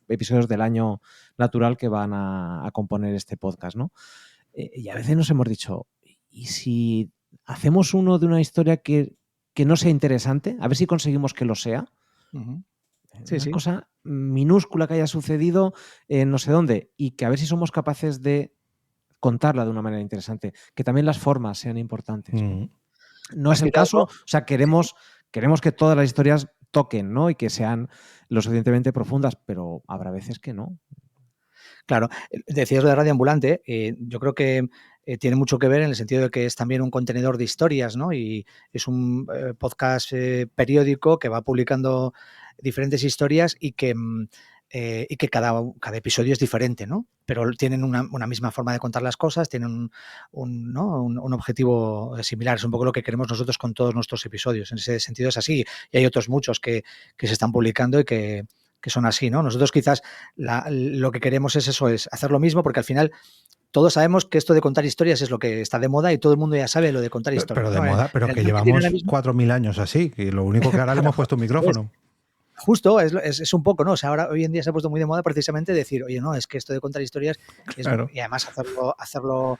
episodios del año natural que van a componer este podcast, ¿no? Y a veces nos hemos dicho, ¿y si hacemos uno de una historia que no sea interesante? A ver si conseguimos que lo sea.
Sí,
Una
sí.
cosa minúscula que haya sucedido en no sé dónde, y que a ver si somos capaces de contarla de una manera interesante. Que también las formas sean importantes. No es el caso, o sea, queremos que todas las historias toquen, ¿no? Y que sean lo suficientemente profundas, pero habrá veces que no.
Claro, decías lo de Radio Ambulante, yo creo que tiene mucho que ver en el sentido de que es también un contenedor de historias, ¿no? Y es un podcast periódico que va publicando diferentes historias y que cada episodio es diferente, ¿no? Pero tienen una misma forma de contar las cosas, tienen un objetivo similar. Es un poco lo que queremos nosotros con todos nuestros episodios. En ese sentido es así. Y hay otros muchos que se están publicando y que son así, ¿no? Nosotros quizás lo que queremos es eso, es hacer lo mismo, porque al final todos sabemos que esto de contar historias es lo que está de moda y todo el mundo ya sabe lo de contar historias.
Pero de
¿no?
moda, pero que llevamos 4.000 años así, y lo único que ahora le hemos puesto un micrófono.
Justo, es un poco, ¿no? O sea, ahora hoy en día se ha puesto muy de moda precisamente decir, oye, no, es que esto de contar historias
Claro.
y además hacerlo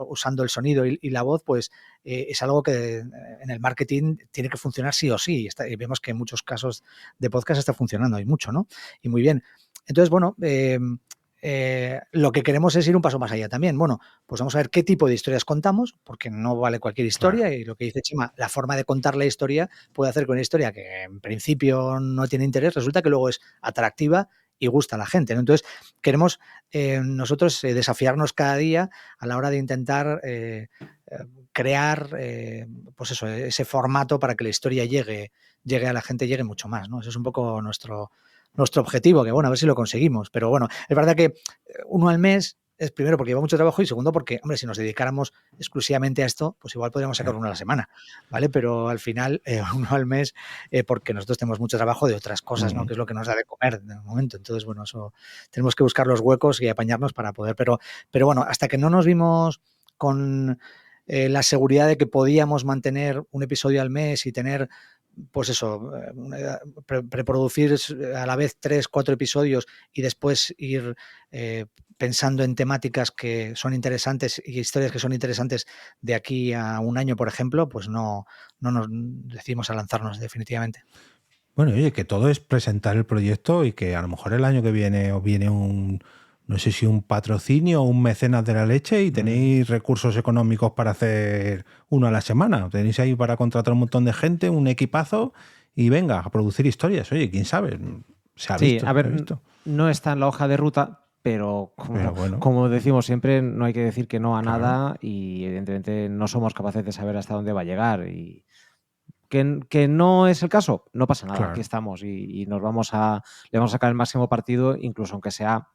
usando el sonido y la voz, pues es algo que en el marketing tiene que funcionar sí o sí. Y vemos que en muchos casos de podcast está funcionando, hay mucho, ¿no? Y muy bien. Entonces, bueno, lo que queremos es ir un paso más allá también. Bueno, pues vamos a ver qué tipo de historias contamos, porque no vale cualquier historia. Claro. Y lo que dice Chema, la forma de contar la historia puede hacer que una historia que en principio no tiene interés, resulta que luego es atractiva y gusta a la gente, ¿no? Entonces, queremos nosotros desafiarnos cada día a la hora de intentar crear pues eso, ese formato para que la historia llegue a la gente, llegue mucho más, ¿no? Ese es un poco nuestro objetivo, que bueno, a ver si lo conseguimos. Pero bueno, es verdad que uno al mes es primero porque lleva mucho trabajo y segundo porque, hombre, si nos dedicáramos exclusivamente a esto, pues igual podríamos sacar uno a la semana, ¿vale? Pero al final uno al mes porque nosotros tenemos mucho trabajo de otras cosas, ¿no? Que es lo que nos da de comer de momento. Entonces, bueno, eso tenemos que buscar los huecos y apañarnos para poder. Pero bueno, hasta que no nos vimos con la seguridad de que podíamos mantener un episodio al mes y tener pues eso, preproducir a la vez 3-4 episodios y después ir pensando en temáticas que son interesantes y historias que son interesantes de aquí a un año, por ejemplo, pues no nos decidimos a lanzarnos definitivamente.
Bueno, oye, que todo es presentar el proyecto y que a lo mejor el año que viene os viene no sé si un patrocinio o un mecenas de la leche y tenéis recursos económicos para hacer uno a la semana. Tenéis ahí para contratar un montón de gente, un equipazo y venga, a producir historias. Oye, quién sabe, se ha visto.
A ver, no está en la hoja de ruta, pero
bueno.
como decimos siempre, no hay que decir que no a nada y evidentemente no somos capaces de saber hasta dónde va a llegar. Y que no es el caso, no pasa nada,
Claro.
aquí estamos y le vamos a sacar el máximo partido, incluso aunque sea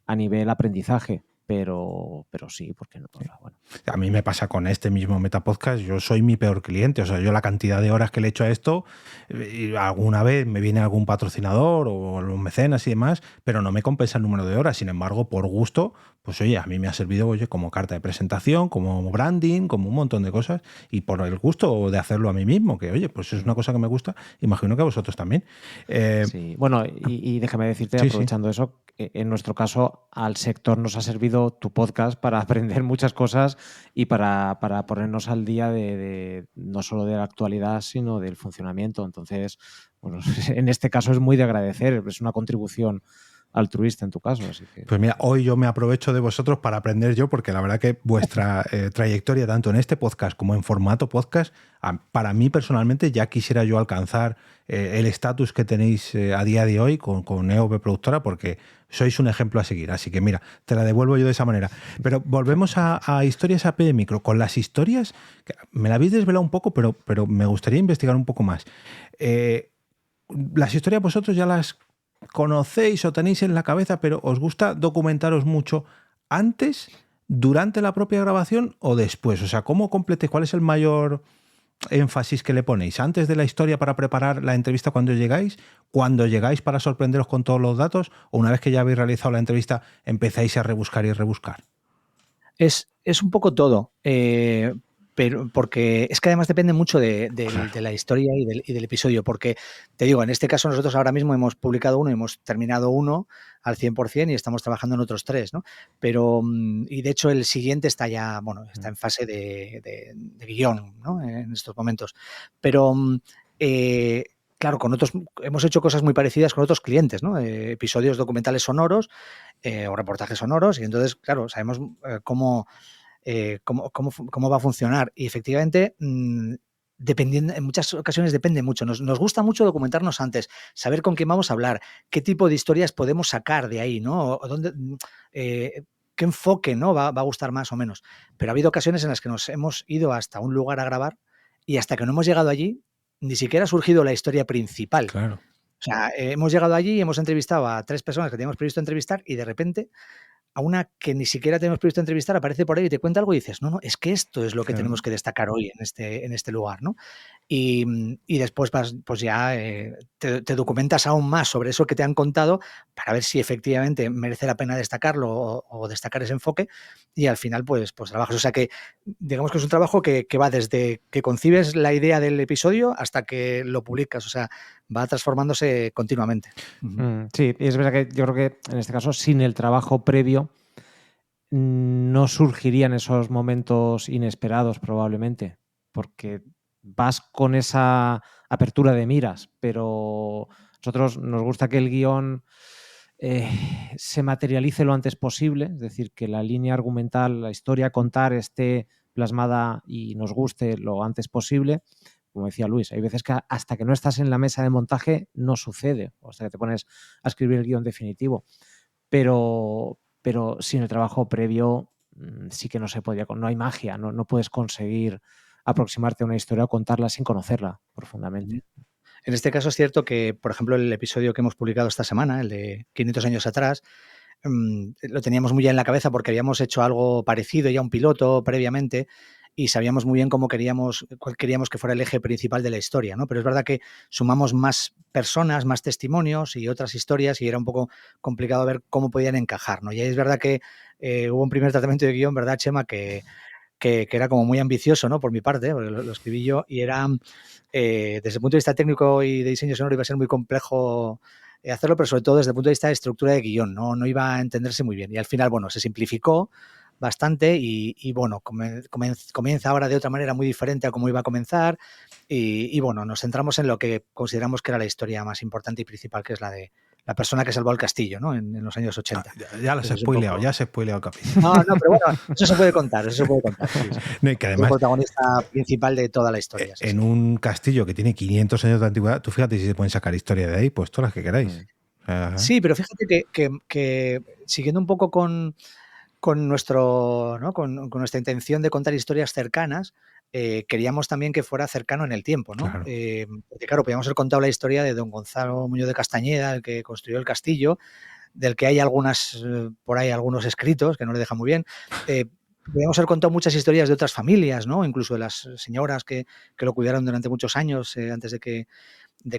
a nivel aprendizaje. Pero sí, ¿por qué no? O sea, bueno.
A mí me pasa con este mismo Metapodcast, yo soy mi peor cliente, o sea, yo la cantidad de horas que le echo a esto, y alguna vez me viene algún patrocinador o los mecenas y demás, pero no me compensa el número de horas. Sin embargo, por gusto, pues oye, a mí me ha servido, oye, como carta de presentación, como branding, como un montón de cosas, y por el gusto de hacerlo a mí mismo, que oye, pues es una cosa que me gusta, imagino que a vosotros también.
Sí, bueno, y déjame decirte,
Sí,
aprovechando eso, en nuestro caso, al sector nos ha servido tu podcast para aprender muchas cosas y para ponernos al día de no solo de la actualidad, sino del funcionamiento. Entonces, bueno, en este caso es muy de agradecer, es una contribución altruista en tu caso. Así que...
Pues mira, hoy yo me aprovecho de vosotros para aprender yo, porque la verdad que vuestra trayectoria, tanto en este podcast como en formato podcast, para mí personalmente ya quisiera yo alcanzar el estatus que tenéis a día de hoy con EOB Productora, porque sois un ejemplo a seguir. Así que mira, te la devuelvo yo de esa manera. Pero volvemos a historias AP de micro. Con las historias, me la habéis desvelado un poco, pero me gustaría investigar un poco más. Las historias vosotros ya las conocéis o tenéis en la cabeza, pero ¿os gusta documentaros mucho antes, durante la propia grabación o después? O sea, ¿cómo completéis? ¿Cuál es el mayor énfasis que le ponéis? ¿Antes de la historia para preparar la entrevista cuando llegáis para sorprenderos con todos los datos, o una vez que ya habéis realizado la entrevista empezáis a rebuscar y rebuscar?
Es un poco todo, pero porque es que además depende mucho de la historia y del episodio, porque te digo, en este caso nosotros ahora mismo hemos publicado uno, hemos terminado uno al 100% y estamos trabajando en otros 3, ¿no? Pero, y de hecho el siguiente está ya, bueno, está en fase de guión, ¿no? En estos momentos. Pero, claro, con otros hemos hecho cosas muy parecidas con otros clientes, ¿no? Episodios documentales sonoros o reportajes sonoros, y entonces, claro, sabemos cómo va a funcionar. Y efectivamente, dependiendo, en muchas ocasiones depende mucho. Nos gusta mucho documentarnos antes, saber con quién vamos a hablar, qué tipo de historias podemos sacar de ahí, ¿no? O dónde, qué enfoque, ¿no? va a gustar más o menos. Pero ha habido ocasiones en las que nos hemos ido hasta un lugar a grabar y hasta que no hemos llegado allí, ni siquiera ha surgido la historia principal.
Claro.
O sea, hemos llegado allí y hemos entrevistado a 3 personas que teníamos previsto entrevistar y de repente a una que ni siquiera tenemos previsto entrevistar aparece por ahí y te cuenta algo y dices, no, es que esto es lo que tenemos que destacar hoy en este lugar, ¿no? Y después pues ya te documentas aún más sobre eso que te han contado para ver si efectivamente merece la pena destacarlo o destacar ese enfoque, y al final pues trabajas. O sea que digamos que es un trabajo que va desde que concibes la idea del episodio hasta que lo publicas, o sea, va transformándose continuamente.
Sí, y es verdad que yo creo que en este caso sin el trabajo previo no surgirían esos momentos inesperados probablemente, porque vas con esa apertura de miras, pero nosotros nos gusta que el guión se materialice lo antes posible, es decir, que la línea argumental, la historia a contar esté plasmada y nos guste lo antes posible. Como decía Luis, hay veces que hasta que no estás en la mesa de montaje no sucede, o hasta que te pones a escribir el guión definitivo. Pero sin el trabajo previo sí que no se podía, no hay magia, no puedes conseguir aproximarte a una historia o contarla sin conocerla profundamente.
En este caso es cierto que, por ejemplo, el episodio que hemos publicado esta semana, el de 500 años atrás, lo teníamos muy ya en la cabeza porque habíamos hecho algo parecido, ya un piloto previamente, y sabíamos muy bien cuál queríamos que fuera el eje principal de la historia, ¿no? Pero es verdad que sumamos más personas, más testimonios y otras historias, y era un poco complicado ver cómo podían encajar, ¿no? Y es verdad que hubo un primer tratamiento de guión, ¿verdad, Chema? Que era como muy ambicioso, ¿no? Por mi parte, porque lo escribí yo, y era, desde el punto de vista técnico y de diseño sonoro, iba a ser muy complejo hacerlo, pero sobre todo desde el punto de vista de estructura de guión, no iba a entenderse muy bien. Y al final, bueno, se simplificó bastante y bueno, comienza ahora de otra manera muy diferente a cómo iba a comenzar, y bueno, nos centramos en lo que consideramos que era la historia más importante y principal, que es la de la persona que salvó el castillo, ¿no? En los años 80.
Ya lo has spoileado, ya se ha spoileado el capítulo.
No, pero bueno, eso se puede contar. Sí.
No, y que además,
es el protagonista principal de toda la historia.
En un castillo que tiene 500 años de antigüedad, tú fíjate si se pueden sacar historia de ahí, pues todas las que queráis.
Sí, pero fíjate que siguiendo un poco con nuestro, ¿no? con nuestra intención de contar historias cercanas, queríamos también que fuera cercano en el tiempo, ¿no?
Claro.
Porque claro, podíamos haber contado la historia de don Gonzalo Muñoz de Castañeda, el que construyó el castillo, del que hay por ahí algunos escritos, que no le dejan muy bien. Podríamos haber contado muchas historias de otras familias, ¿no? Incluso de las señoras que lo cuidaron durante muchos años, antes de que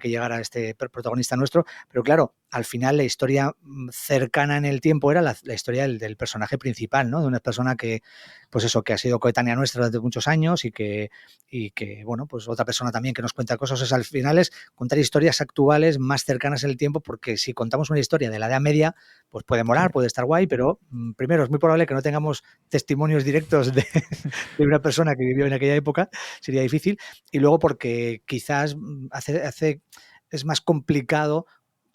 llegara este protagonista nuestro, pero claro, al final la historia cercana en el tiempo era la historia del personaje principal, ¿no? De una persona que, pues eso, que ha sido coetánea nuestra durante muchos años y que, bueno, pues otra persona también que nos cuenta cosas. O sea, al final es contar historias actuales más cercanas en el tiempo, porque si contamos una historia de la Edad Media, pues puede molar, puede estar guay, pero primero es muy probable que no tengamos testimonios directos de una persona que vivió en aquella época, sería difícil, y luego porque quizás es más complicado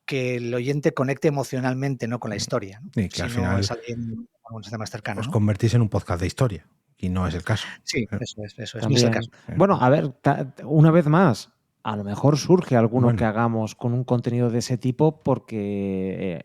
que el oyente conecte emocionalmente, ¿no?, con la historia, ¿no?
Sí, que
Si
al
no
final
es alguien más cercano,
os
¿no?
convertís en un podcast de historia y no es el caso.
Sí, eso es, no es el
También.
caso.
Bueno, a ver, una vez más, a lo mejor surge alguno
Bueno.
que hagamos con un contenido de ese tipo, porque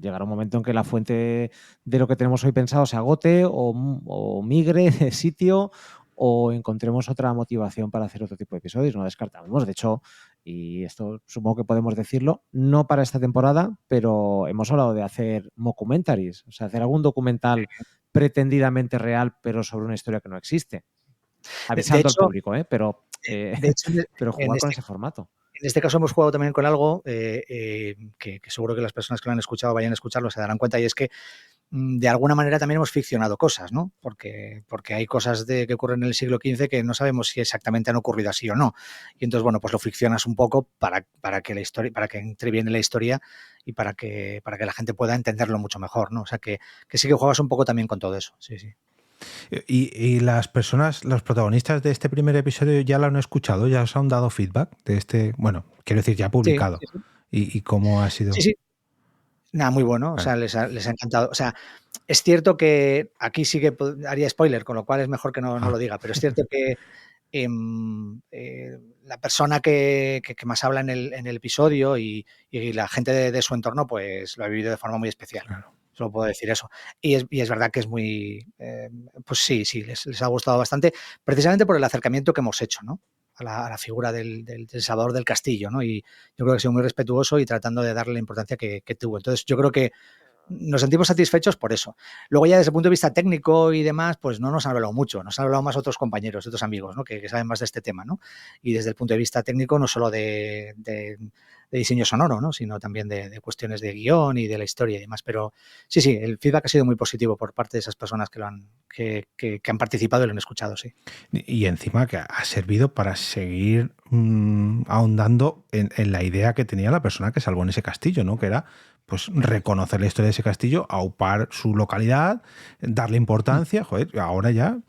llegará un momento en que la fuente de lo que tenemos hoy pensado se agote o migre de sitio o encontremos otra motivación para hacer otro tipo de episodios. No descartamos. De hecho, y esto supongo que podemos decirlo, no para esta temporada, pero hemos hablado de hacer mockumentaries, o sea, hacer algún documental pretendidamente real, pero sobre una historia que no existe. Avisando al
hecho,
público, pero
en
jugar con ese formato.
En este caso hemos jugado también con algo que seguro que las personas que lo han escuchado vayan a escucharlo se darán cuenta, y es que de alguna manera también hemos ficcionado cosas, ¿no? Porque hay cosas que ocurren en el siglo XV que no sabemos si exactamente han ocurrido así o no. Y entonces, bueno, pues lo ficcionas un poco para que la historia, para que entre bien en la historia y para que la gente pueda entenderlo mucho mejor, ¿no? O sea que sí que juegas un poco también con todo eso. Sí, sí.
Y las personas, los protagonistas de este primer episodio ya lo han escuchado, ya os han dado feedback de este, bueno, quiero decir, ya publicado.
Sí, sí, sí.
¿Y cómo ha sido?
Sí, sí. Nada, muy bueno, o sea, les ha encantado. O sea, es cierto que aquí sí que haría spoiler, con lo cual es mejor que no lo diga, pero es cierto que la persona que más habla en el episodio y la gente de su entorno, pues lo ha vivido de forma muy especial.
Claro.
Solo puedo decir eso. Y es verdad que es muy... pues sí, les ha gustado bastante, precisamente por el acercamiento que hemos hecho, ¿no?, a la figura del Salvador del Castillo, ¿no? Y yo creo que ha sido muy respetuoso y tratando de darle la importancia que tuvo. Entonces, yo creo que nos sentimos satisfechos por eso. Luego ya desde el punto de vista técnico y demás, pues no nos han hablado mucho, nos han hablado más otros compañeros, otros amigos, ¿no?, que saben más de este tema, ¿no? Y desde el punto de vista técnico, no solo de diseño sonoro, ¿no?, sino también de cuestiones de guión y de la historia y demás. Pero sí, el feedback ha sido muy positivo por parte de esas personas que han participado y lo han escuchado, sí.
Y encima que ha servido para seguir ahondando en la idea que tenía la persona que salvó en ese castillo, ¿no?, que era pues reconocer la historia de ese castillo, aupar su localidad, darle importancia. Joder, ahora ya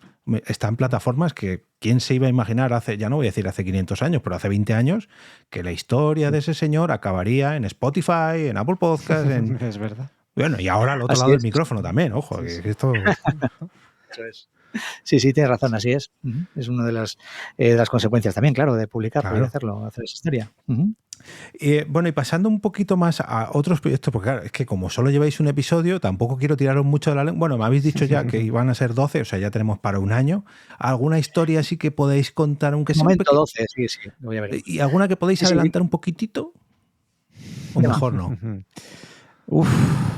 está en plataformas que quién se iba a imaginar hace, ya no voy a decir hace 500 años, pero hace 20 años, que la historia de ese señor acabaría en Spotify, en Apple Podcasts,
Es verdad.
Bueno, y ahora al otro lado del micrófono también, ojo,
Sí.
que esto...
Eso es. Sí, tienes razón, así es. Es una de las consecuencias también, claro, de publicarlo y de hacerlo, hacer esa historia.
Bueno, y pasando un poquito más a otros proyectos, porque claro, es que como solo lleváis un episodio, tampoco quiero tiraros mucho de la lengua. Bueno, me habéis dicho ya que iban a ser 12, o sea, ya tenemos para un año. ¿Alguna historia así que podéis contar, aunque sea un
momento 12, sí, ya veremos.
¿Y alguna que podéis adelantar un poquitito? ¿O mejor no?
Uf,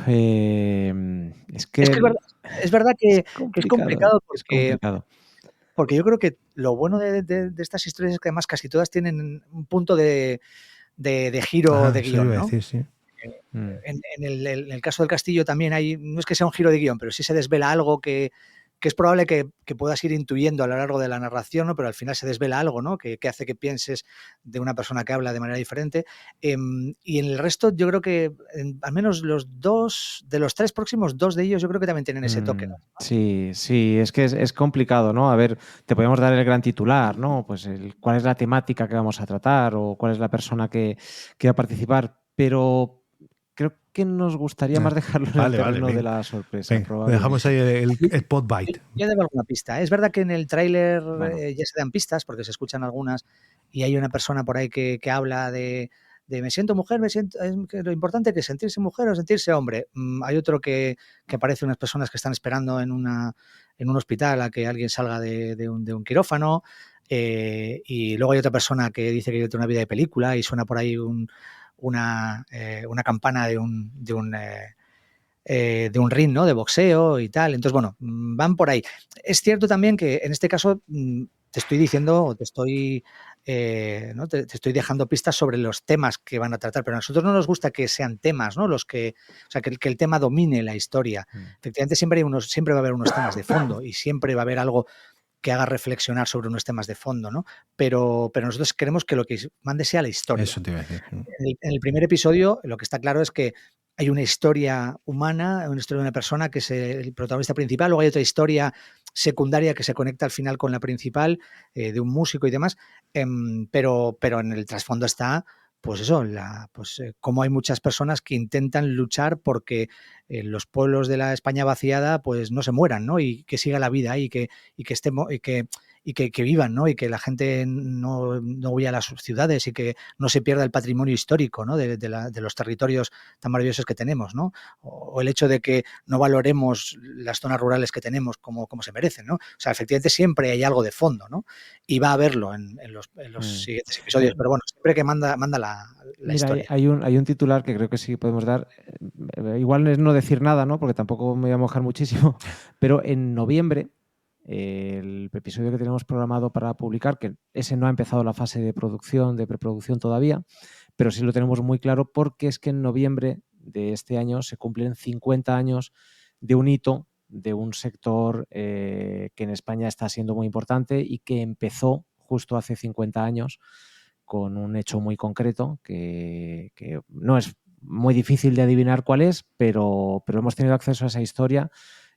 es que
es verdad que es complicado porque,
es complicado.
Porque yo creo que lo bueno de estas historias es que además casi todas tienen un punto de giro de guión, ¿no?
Decir, sí.
En el caso del castillo también hay, no es que sea un giro de guión, pero sí se desvela algo que es probable que puedas ir intuyendo a lo largo de la narración, ¿no?, pero al final se desvela algo, ¿no?, que hace que pienses de una persona que habla de manera diferente. Y en el resto yo creo que al menos de los 3 próximos, 2 de ellos yo creo que también tienen ese toque, ¿no?
Sí, es que es complicado, ¿no? A ver, te podemos dar el gran titular, ¿no? Pues cuál es la temática que vamos a tratar o cuál es la persona que va a participar, pero creo que nos gustaría más dejarlo en el terreno de la sorpresa.
Dejamos ahí el podbite.
Ya debo alguna pista. Es verdad que en el tráiler ya se dan pistas porque se escuchan algunas y hay una persona por ahí que habla de de me siento mujer, lo importante que es sentirse mujer o sentirse hombre. Hay otro que aparece unas personas que están esperando en un hospital a que alguien salga de un quirófano, y luego hay otra persona que dice que vive una vida de película y suena por ahí una campana de un ring, ¿no? De boxeo y tal. Entonces, bueno, van por ahí. Es cierto también que en este caso te estoy diciendo, o te estoy dejando pistas sobre los temas que van a tratar, pero a nosotros no nos gusta que sean temas, ¿no? Que el tema domine la historia. Efectivamente, siempre va a haber unos temas de fondo y siempre va a haber algo que haga reflexionar sobre unos temas de fondo, ¿no? Pero nosotros queremos que lo que mande sea la historia.
Eso te iba a decir.
En el primer episodio, lo que está claro es que hay una historia humana, una historia de una persona que es el protagonista principal, luego hay otra historia secundaria que se conecta al final con la principal, de un músico y demás, pero en el trasfondo está, pues eso, como hay muchas personas que intentan luchar porque los pueblos de la España vaciada pues no se mueran, ¿no? Y que siga la vida y que vivan, ¿no? Y que la gente no huya a las ciudades y que no se pierda el patrimonio histórico, ¿no? de los territorios tan maravillosos que tenemos, ¿no? O el hecho de que no valoremos las zonas rurales que tenemos como se merecen, ¿no? O sea, efectivamente siempre hay algo de fondo, ¿no? Y va a haberlo en los siguientes episodios, pero bueno, siempre que manda la
Mira,
historia.
Hay un titular que creo que sí podemos dar. Igual es no decir nada, ¿no? Porque tampoco me voy a mojar muchísimo, pero en noviembre, el episodio que tenemos programado para publicar, que ese no ha empezado la fase de producción, de preproducción todavía, pero sí lo tenemos muy claro porque es que en noviembre de este año se cumplen 50 años de un hito de un sector que en España está siendo muy importante y que empezó justo hace 50 años con un hecho muy concreto que no es muy difícil de adivinar cuál es, pero hemos tenido acceso a esa historia.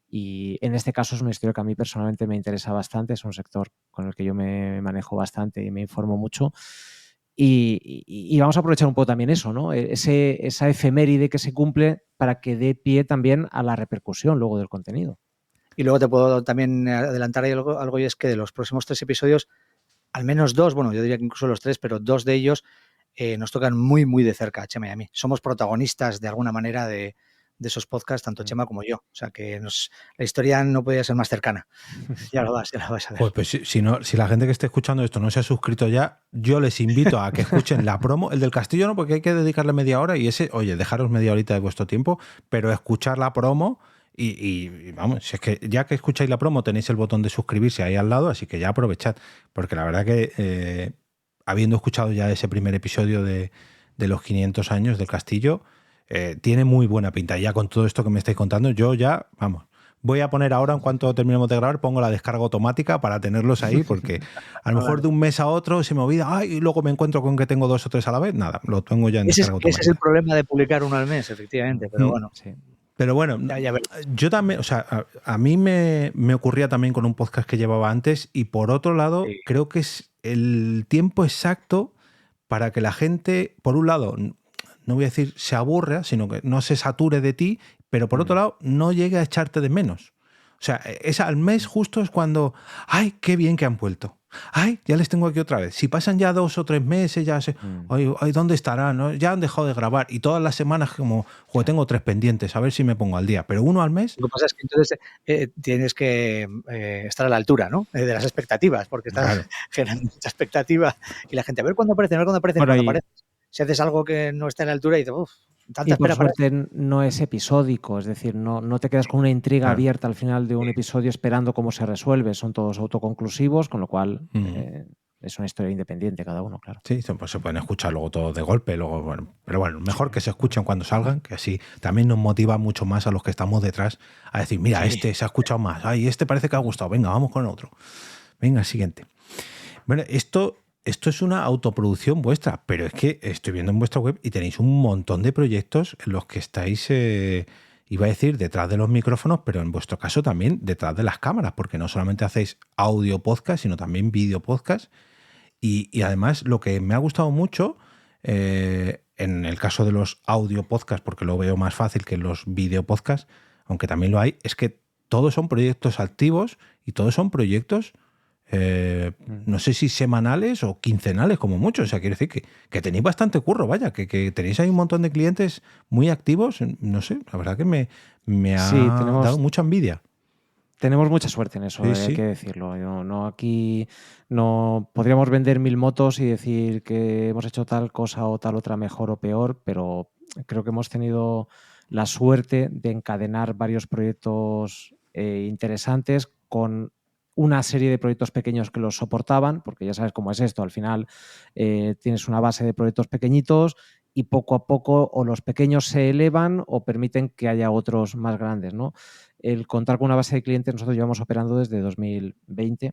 Y en este caso es una historia que a mí personalmente me interesa bastante, es un sector con el que yo me manejo bastante y me informo mucho. Y vamos a aprovechar un poco también eso, ¿no? Esa efeméride que se cumple para que dé pie también a la repercusión luego del contenido.
Y luego te puedo también adelantar ahí algo, y es que de los próximos 3 episodios, al menos 2, bueno, yo diría que incluso los 3, pero 2 de ellos nos tocan muy, muy de cerca a Chema y a mí. Somos protagonistas de alguna manera de esos podcasts, tanto Chema como yo. O sea que la historia no podía ser más cercana. Ya la vas a ver.
Pues si la gente que esté escuchando esto no se ha suscrito ya, yo les invito a que escuchen la promo. El del Castillo no, porque hay que dedicarle media hora y oye, dejaros media horita de vuestro tiempo, pero escuchar la promo y vamos, si es que ya que escucháis la promo tenéis el botón de suscribirse ahí al lado, así que ya aprovechad, porque la verdad que habiendo escuchado ya ese primer episodio de los 500 años del Castillo, tiene muy buena pinta. Y ya con todo esto que me estáis contando, yo ya, vamos, voy a poner ahora, en cuanto terminemos de grabar, pongo la descarga automática para tenerlos ahí, porque a lo mejor de un mes a otro se me olvida, y luego me encuentro con que tengo 2 o 3 a la vez. Nada, lo tengo ya en descarga automática.
Ese es el problema de publicar uno al mes, efectivamente, pero bueno.
Sí.
Pero bueno, yo también, o sea, a mí me ocurría también con un podcast que llevaba antes, y por otro lado, creo que es el tiempo exacto para que la gente, por un lado, no voy a decir se aburra, sino que no se sature de ti, pero por otro lado, no llegue a echarte de menos. O sea, al mes justo es cuando, ¡ay, qué bien que han vuelto! ¡Ay, ya les tengo aquí otra vez! Si pasan ya 2 o 3 meses, ya sé, ¡ay, ¿dónde estarán? ¿No? Ya han dejado de grabar. Y todas las semanas como, joder, tengo 3 pendientes, a ver si me pongo al día. Pero uno al mes...
Lo que pasa es que entonces tienes que estar a la altura, ¿no? De las expectativas, porque estás generando mucha expectativa y la gente, a ver cuándo aparecen, cuándo aparecen. Si haces algo que no está a la altura y dices, tanta espera.
Y por suerte no es episódico, es decir, no te quedas con una intriga abierta al final de un episodio esperando cómo se resuelve, son todos autoconclusivos, con lo cual es una historia independiente cada uno, claro.
Sí, pues se pueden escuchar luego todos de golpe, luego, bueno, pero bueno, mejor que se escuchen cuando salgan, que así también nos motiva mucho más a los que estamos detrás a decir, mira, este se ha escuchado más, este parece que ha gustado, venga, vamos con otro. Venga, siguiente. Bueno, esto es una autoproducción vuestra, pero es que estoy viendo en vuestra web y tenéis un montón de proyectos en los que estáis, iba a decir, detrás de los micrófonos, pero en vuestro caso también detrás de las cámaras, porque no solamente hacéis audio podcast, sino también vídeo podcast. Y además, lo que me ha gustado mucho, en el caso de los audio podcast, porque lo veo más fácil que los vídeo podcast, aunque también lo hay, es que todos son proyectos activos y todos son proyectos no sé si semanales o quincenales como mucho. O sea, quiere decir que tenéis bastante curro, vaya, que tenéis ahí un montón de clientes muy activos. No sé, la verdad que me ha dado mucha envidia.
Tenemos mucha suerte en eso, hay que decirlo. Aquí no podríamos vender 1000 motos y decir que hemos hecho tal cosa o tal otra mejor o peor, pero creo que hemos tenido la suerte de encadenar varios proyectos interesantes con una serie de proyectos pequeños que los soportaban, porque ya sabes cómo es esto, al final tienes una base de proyectos pequeñitos y poco a poco o los pequeños se elevan o permiten que haya otros más grandes, ¿no? El contar con una base de clientes, nosotros llevamos operando desde 2020,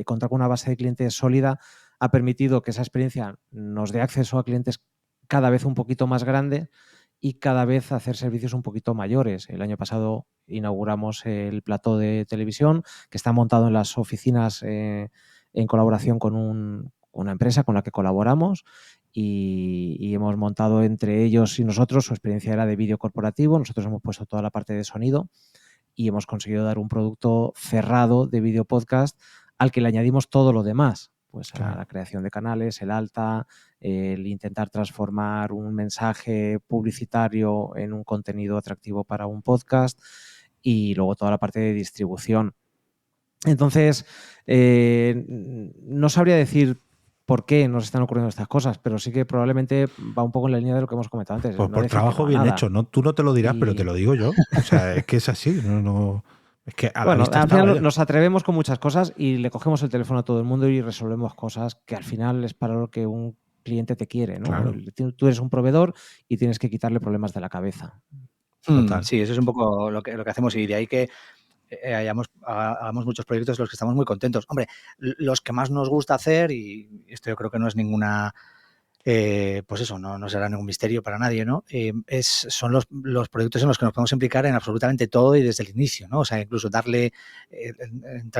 contar con una base de clientes sólida ha permitido que esa experiencia nos dé acceso a clientes cada vez un poquito más grandes y cada vez hacer servicios un poquito mayores. El año pasado inauguramos el plató de televisión que está montado en las oficinas en colaboración con una empresa con la que colaboramos y hemos montado entre ellos y nosotros, su experiencia era de vídeo corporativo, nosotros hemos puesto toda la parte de sonido y hemos conseguido dar un producto cerrado de vídeo podcast al que le añadimos todo lo demás. Pues a la creación de canales, el alta, el intentar transformar un mensaje publicitario en un contenido atractivo para un podcast y luego toda la parte de distribución. Entonces, no sabría decir por qué nos están ocurriendo estas cosas, pero sí que probablemente va un poco en la línea de lo que hemos comentado antes.
Pues por trabajo bien hecho, ¿no? Tú no te lo dirás, pero te lo digo yo. O sea, es que es así, no... Es que a la vista
al final nos atrevemos con muchas cosas y le cogemos el teléfono a todo el mundo y resolvemos cosas que al final es para lo que un cliente te quiere, ¿no?
Claro.
Tú eres un proveedor y tienes que quitarle problemas de la cabeza.
Total. Sí, eso es un poco lo que hacemos y de ahí que hagamos muchos proyectos de los que estamos muy contentos. Hombre, los que más nos gusta hacer, y esto yo creo que no es ninguna... pues eso, no será ningún misterio para nadie, ¿no? Son los proyectos en los que nos podemos implicar en absolutamente todo y desde el inicio, ¿no? O sea, incluso entrar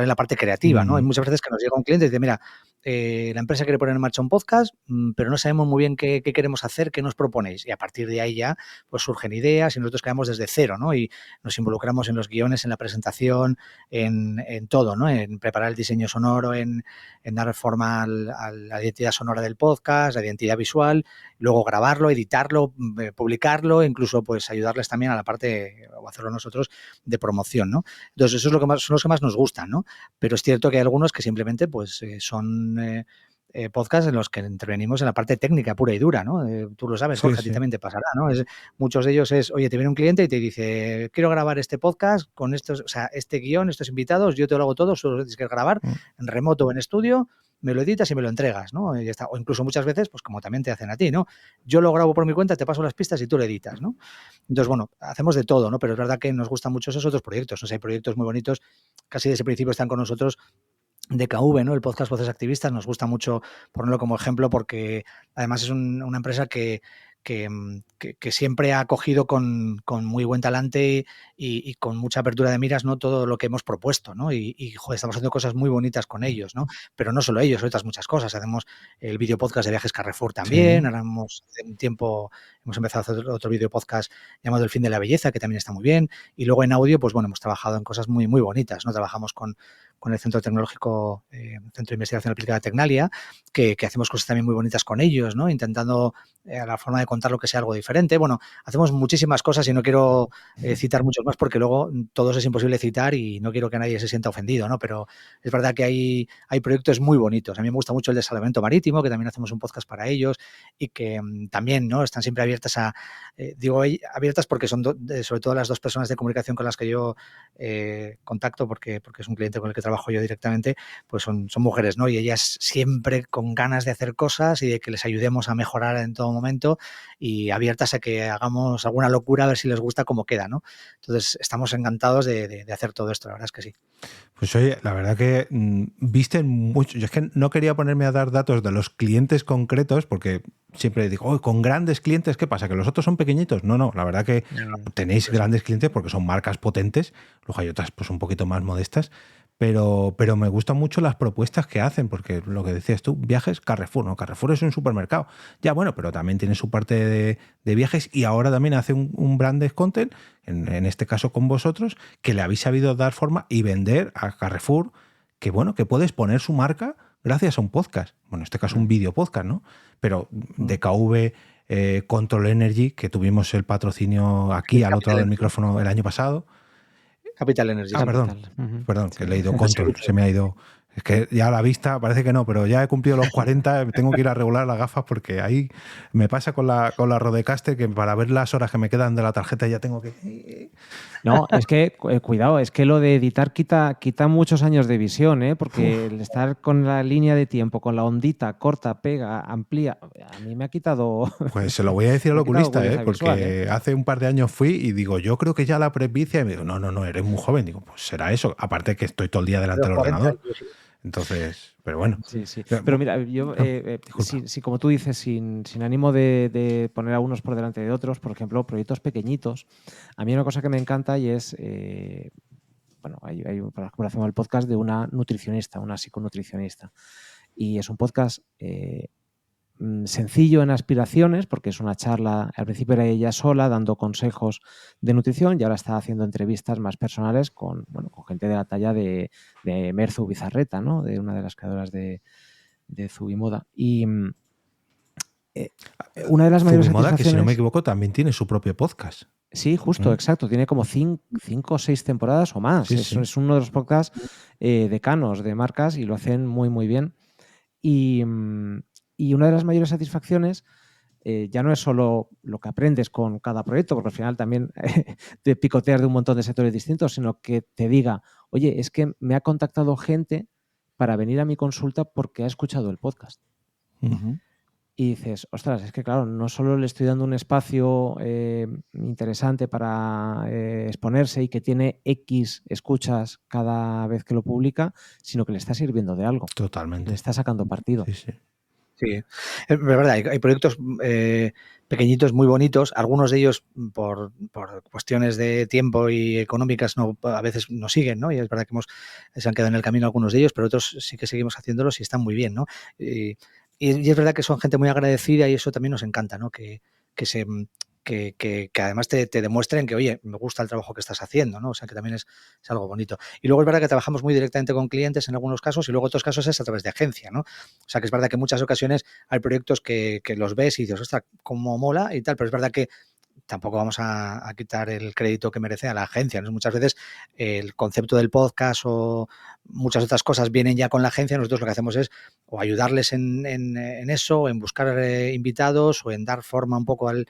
en la parte creativa, ¿no? Hay muchas veces que nos llega un cliente y dice, mira, la empresa quiere poner en marcha un podcast, pero no sabemos muy bien qué queremos hacer, qué nos proponéis. Y a partir de ahí ya pues surgen ideas y nosotros quedamos desde cero, ¿no? Y nos involucramos en los guiones, en la presentación, en todo, ¿no? En preparar el diseño sonoro, en dar forma a la identidad sonora del podcast, la identidad visual, luego grabarlo, editarlo, publicarlo, incluso pues ayudarles también a la parte, o hacerlo nosotros, de promoción, ¿no? Entonces, eso es son los que más nos gustan, ¿no? Pero es cierto que hay algunos que simplemente pues son podcasts en los que intervenimos en la parte técnica pura y dura, ¿no? Tú lo sabes, Jorge, a ti también te pasará, ¿no? Muchos de ellos es, oye, te viene un cliente y te dice, quiero grabar este podcast con estos, o sea, este guión, estos invitados, yo te lo hago todo, solo tienes que grabar en remoto o en estudio, me lo editas y me lo entregas, ¿no? Y ya está. O incluso muchas veces, pues como también te hacen a ti, ¿no? Yo lo grabo por mi cuenta, te paso las pistas y tú lo editas, ¿no? Entonces, bueno, hacemos de todo, ¿no? Pero es verdad que nos gustan mucho esos otros proyectos. O sea, hay proyectos muy bonitos, casi desde el principio están con nosotros, DKV, ¿no? El podcast Voces Activistas, nos gusta mucho ponerlo como ejemplo porque además es una empresa que siempre ha acogido con muy buen talante y con mucha apertura de miras, ¿no? Todo lo que hemos propuesto, ¿no? Y joder, estamos haciendo cosas muy bonitas con ellos, ¿no? Pero no solo ellos, otras muchas cosas. Hacemos el video podcast de Viajes Carrefour también. Ahora hace un tiempo hemos empezado a hacer otro video podcast llamado El Fin de la Belleza, que también está muy bien. Y luego en audio, pues bueno, hemos trabajado en cosas muy, muy bonitas, ¿no? Trabajamos con el Centro Tecnológico, Centro de Investigación Aplicada Tecnalia, que hacemos cosas también muy bonitas con ellos, ¿no? Intentando a la forma de contar lo que sea algo diferente. Bueno, hacemos muchísimas cosas y no quiero citar muchos más porque luego todos es imposible citar y no quiero que nadie se sienta ofendido, ¿no? Pero es verdad que hay proyectos muy bonitos. A mí me gusta mucho el de Salvamento Marítimo, que también hacemos un podcast para ellos y que también, ¿no? Están siempre abiertas digo abiertas porque son sobre todo las dos personas de comunicación con las que yo contacto porque es un cliente con el que trabajo yo directamente, pues son mujeres, ¿no? Y ellas siempre con ganas de hacer cosas y de que les ayudemos a mejorar en todo momento y abiertas a que hagamos alguna locura a ver si les gusta cómo queda, ¿no? Entonces estamos encantados de hacer todo esto, la verdad es que sí.
Pues oye, la verdad que visten mucho. Yo es que no quería ponerme a dar datos de los clientes concretos porque siempre digo, con grandes clientes, ¿qué pasa? ¿Que los otros son pequeñitos? No, la verdad que tenéis grandes clientes porque son marcas potentes, luego hay otras pues un poquito más modestas, pero me gustan mucho las propuestas que hacen, porque lo que decías tú, viajes, Carrefour, ¿no? Carrefour es un supermercado. Ya, bueno, pero también tiene su parte de viajes y ahora también hace un branded content, en este caso con vosotros, que le habéis sabido dar forma y vender a Carrefour, que bueno, que puedes poner su marca gracias a un podcast. Bueno, en este caso un video podcast, ¿no? Pero DKV, Control Energy, que tuvimos el patrocinio aquí al otro lado del micrófono el año pasado.
Capital Energy.
Perdón, que he leído
Sí.
Control, se me ha ido. Es que ya a la vista parece que no, pero ya he cumplido los 40, tengo que ir a regular las gafas porque ahí me pasa con la Rodecaster que para ver las horas que me quedan de la tarjeta ya tengo que...
No, es que, cuidado, es que lo de editar quita muchos años de visión, ¿eh? Porque el estar con la línea de tiempo, con la ondita, corta, pega, amplía, a mí me ha quitado...
Pues se lo voy a decir al oculista,
pureza
porque
visual,
hace un par de años fui y digo, yo creo que ya la presbicia, y me digo, no, eres muy joven. Digo, pues será eso, aparte que estoy todo el día delante del ordenador. Entonces, pero bueno.
Sí. Pero mira, yo, si como tú dices, sin ánimo de poner a unos por delante de otros, por ejemplo, proyectos pequeñitos, a mí hay una cosa que me encanta y es, bueno, hay por ejemplo, hacemos el podcast de una nutricionista, una psiconutricionista. Y es un podcast sencillo en aspiraciones, porque es una charla, al principio era ella sola dando consejos de nutrición y ahora está haciendo entrevistas más personales con gente de la talla de Merzu Bizarreta, ¿no? De una de las creadoras de Zubimoda. Y una de las mayores
Zubimoda, que si no me
satisfacciones...
equivoco, también tiene su propio podcast.
Sí, justo, exacto. Tiene como 5 o 6 temporadas o más.
Sí,
es uno de los podcasts decanos de marcas y lo hacen muy, muy bien. Y una de las mayores satisfacciones ya no es solo lo que aprendes con cada proyecto, porque al final también te picoteas de un montón de sectores distintos, sino que te diga, oye, es que me ha contactado gente para venir a mi consulta porque ha escuchado el podcast. Y dices, ostras, es que claro, no solo le estoy dando un espacio interesante para exponerse y que tiene X escuchas cada vez que lo publica, sino que le está sirviendo de algo.
Totalmente.
Le está sacando partido.
Sí, es verdad, hay proyectos pequeñitos muy bonitos, algunos de ellos por cuestiones de tiempo y económicas a veces no siguen, ¿no? Y es verdad que se han quedado en el camino algunos de ellos, pero otros sí que seguimos haciéndolos y están muy bien, ¿no? Y es verdad que son gente muy agradecida y eso también nos encanta, ¿no? Que además te demuestren que, oye, me gusta el trabajo que estás haciendo, ¿no? O sea, que también es algo bonito. Y luego es verdad que trabajamos muy directamente con clientes en algunos casos y luego otros casos es a través de agencia, ¿no? O sea, que es verdad que en muchas ocasiones hay proyectos que los ves y dices, ostras, cómo mola y tal, pero es verdad que tampoco vamos a quitar el crédito que merece a la agencia, ¿no? Muchas veces el concepto del podcast o muchas otras cosas vienen ya con la agencia, nosotros lo que hacemos es o ayudarles en eso, en buscar invitados o en dar forma un poco al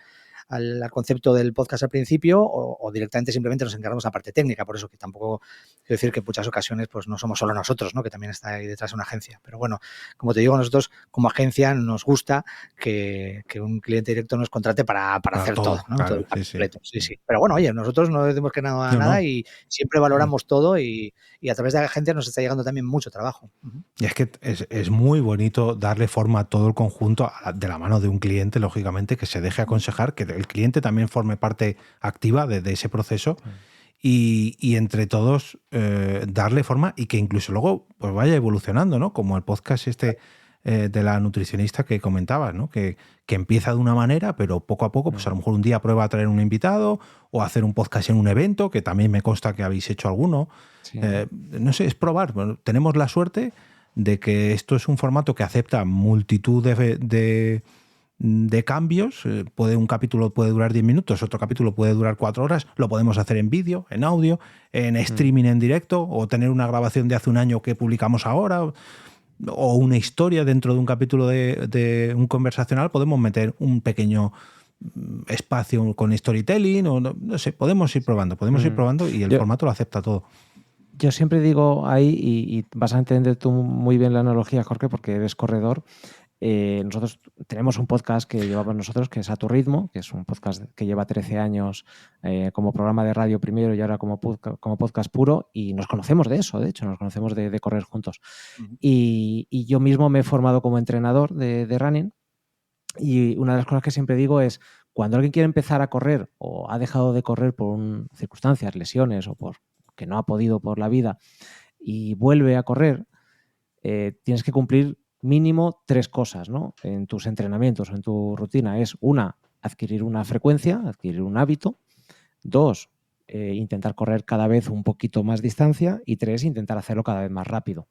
concepto del podcast al principio o directamente simplemente nos encargamos de la parte técnica, por eso que tampoco quiero decir que en muchas ocasiones pues no somos solo nosotros, ¿no? Que también está ahí detrás de una agencia, pero bueno, como te digo, nosotros como agencia nos gusta que un cliente directo nos contrate para hacer todo, ¿no?
Claro,
todo sí. Pero bueno, oye, nosotros no decimos que nada,
No.
Y siempre valoramos todo y a través de la agencia nos está llegando también mucho trabajo.
Y es que es muy bonito darle forma a todo el conjunto de la mano de un cliente, lógicamente, que se deje aconsejar, que el cliente también forme parte activa de ese proceso y entre todos darle forma y que incluso luego pues vaya evolucionando, ¿no? Como el podcast de la nutricionista que comentabas, ¿no? Que empieza de una manera, pero poco a poco, pues a lo mejor un día prueba a traer un invitado o hacer un podcast en un evento, que también me consta que habéis hecho alguno. Sí. No sé, es probar. Bueno, tenemos la suerte de que esto es un formato que acepta multitud de cambios. Un capítulo puede durar 10 minutos, otro capítulo puede durar 4 horas. Lo podemos hacer en vídeo, en audio, en streaming en directo o tener una grabación de hace un año que publicamos ahora o una historia dentro de un capítulo de un conversacional. Podemos meter un pequeño espacio con storytelling o no sé, podemos ir probando y el formato lo acepta todo.
Yo siempre digo ahí, y vas a entender tú muy bien la analogía, Jorge, porque eres corredor. Nosotros tenemos un podcast que llevamos nosotros, que es A Tu Ritmo, que es un podcast que lleva 13 años como programa de radio primero y ahora como podcast puro, y nos conocemos de eso, de hecho, nos conocemos de correr juntos. Y yo mismo me he formado como entrenador de running, y una de las cosas que siempre digo es, cuando alguien quiere empezar a correr o ha dejado de correr por circunstancias, lesiones o por que no ha podido por la vida y vuelve a correr, tienes que cumplir mínimo 3 cosas, ¿no? En tus entrenamientos o en tu rutina. Es 1, adquirir una frecuencia, adquirir un hábito. 2, intentar correr cada vez un poquito más distancia. Y 3, intentar hacerlo cada vez más rápido.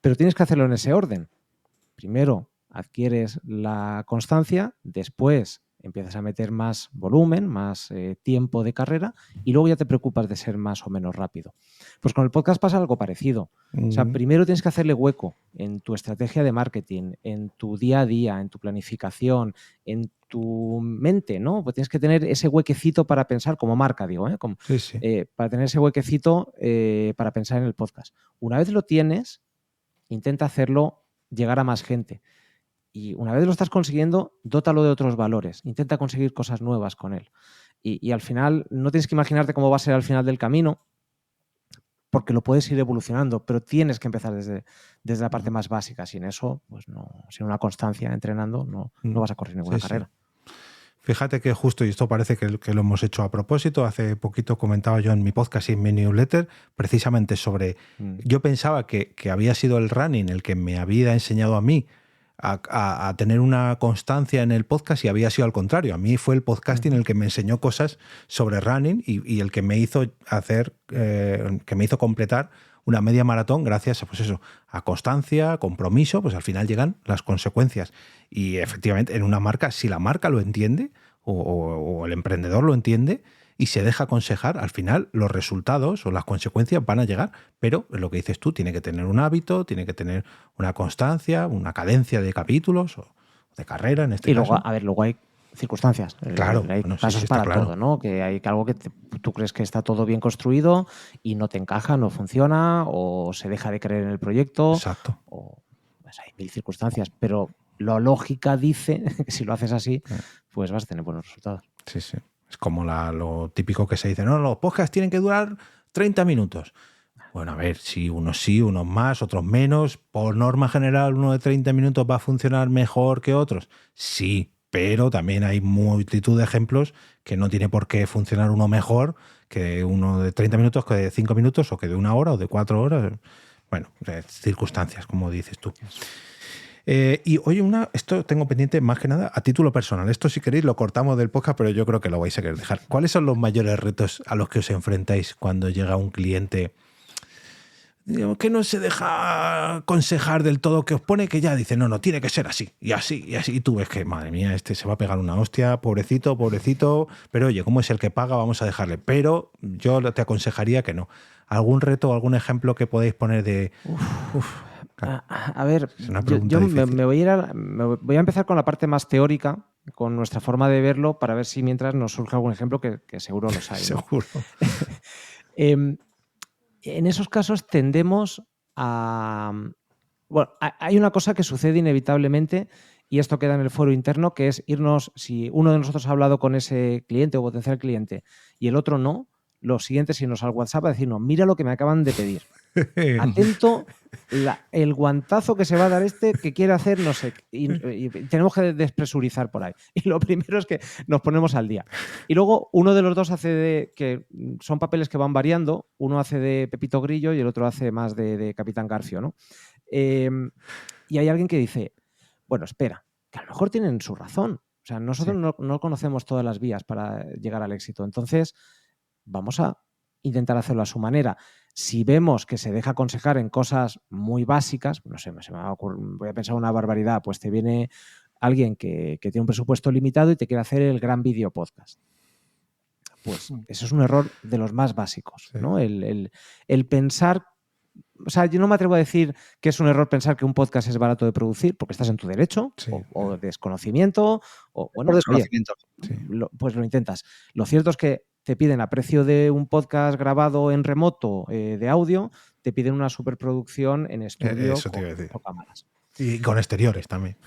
Pero tienes que hacerlo en ese orden. Primero adquieres la constancia, después empiezas a meter más volumen, más tiempo de carrera y luego ya te preocupas de ser más o menos rápido. Pues con el podcast pasa algo parecido. O sea, primero tienes que hacerle hueco en tu estrategia de marketing, en tu día a día, en tu planificación, en tu mente, ¿no? Pues tienes que tener ese huequecito para pensar, como marca, digo, para tener ese huequecito para pensar en el podcast. Una vez lo tienes, intenta hacerlo llegar a más gente. Y una vez lo estás consiguiendo, dótalo de otros valores. Intenta conseguir cosas nuevas con él. Y al final, no tienes que imaginarte cómo va a ser al final del camino, porque lo puedes ir evolucionando, pero tienes que empezar desde la parte más básica. Sin eso, pues no, sin una constancia entrenando, no vas a correr ninguna carrera.
Fíjate que justo, y esto parece que lo hemos hecho a propósito, hace poquito comentaba yo en mi podcast y en mi newsletter, precisamente sobre, yo pensaba que había sido el running el que me había enseñado a mí a tener una constancia en el podcast y había sido al contrario. A mí fue el podcasting el que me enseñó cosas sobre running y el que me hizo que me hizo completar una media maratón gracias pues eso, a constancia, compromiso, pues al final llegan las consecuencias. Y efectivamente en una marca, si la marca lo entiende o el emprendedor lo entiende y se deja aconsejar, al final los resultados o las consecuencias van a llegar, pero lo que dices tú, tiene que tener un hábito, tiene que tener una constancia, una cadencia de capítulos o de carrera en este caso.
Y luego, a ver, luego hay circunstancias.
Claro,
hay casos para todo, ¿no? Que hay algo que tú crees que está todo bien construido y no te encaja, no funciona o se deja de creer en el proyecto.
Exacto.
O pues hay mil circunstancias, pero la lógica dice que si lo haces así, pues vas a tener buenos resultados.
Sí. Es como lo típico que se dice, no, los podcasts tienen que durar 30 minutos. Bueno, a ver, si unos sí, unos más, otros menos. Por norma general, uno de 30 minutos va a funcionar mejor que otros. Sí, pero también hay multitud de ejemplos que no tiene por qué funcionar uno mejor que uno de 30 minutos, que de 5 minutos, o que de 1 hora o de 4 horas. Bueno, circunstancias, como dices tú. Y oye, esto tengo pendiente más que nada a título personal. Esto, si queréis, lo cortamos del podcast, pero yo creo que lo vais a querer dejar. ¿Cuáles son los mayores retos a los que os enfrentáis cuando llega un cliente que no se deja aconsejar del todo, que os pone que ya dice, no, tiene que ser así, y así, y así? Y tú ves que, madre mía, este se va a pegar una hostia, pobrecito, pero oye, como es el que paga, vamos a dejarle. Pero yo te aconsejaría que no. ¿Algún reto o algún ejemplo que podáis poner de...
A ver, yo me voy a empezar con la parte más teórica, con nuestra forma de verlo, para ver si mientras nos surge algún ejemplo que seguro los hay, ¿no?
Seguro.
En esos casos tendemos a... Bueno, hay una cosa que sucede inevitablemente y esto queda en el foro interno, que es irnos, si uno de nosotros ha hablado con ese cliente o potencial cliente y el otro no, lo siguiente es irnos al WhatsApp a decirnos, mira lo que me acaban de pedir. Atento, el guantazo que se va a dar que quiere hacer, no sé, y tenemos que despresurizar por ahí. Y lo primero es que nos ponemos al día. Y luego uno de los dos hace que son papeles que van variando, uno hace de Pepito Grillo y el otro hace más de Capitán Garfio, ¿no? Y hay alguien que dice, bueno, espera, que a lo mejor tienen su razón. O sea, nosotros no conocemos todas las vías para llegar al éxito. Entonces, vamos a intentar hacerlo a su manera. Si vemos que se deja aconsejar en cosas muy básicas, no sé, voy a pensar una barbaridad, pues te viene alguien que tiene un presupuesto limitado y te quiere hacer el gran video podcast. Pues eso es un error de los más básicos, ¿no? El pensar... O sea, yo no me atrevo a decir que es un error pensar que un podcast es barato de producir, porque estás en tu derecho, o desconocimiento, o bueno,
por desconocimiento.
Oye, pues lo intentas. Lo cierto es que te piden a precio de un podcast grabado en remoto de audio, te piden una superproducción en estudio con cámaras.
Y con exteriores también.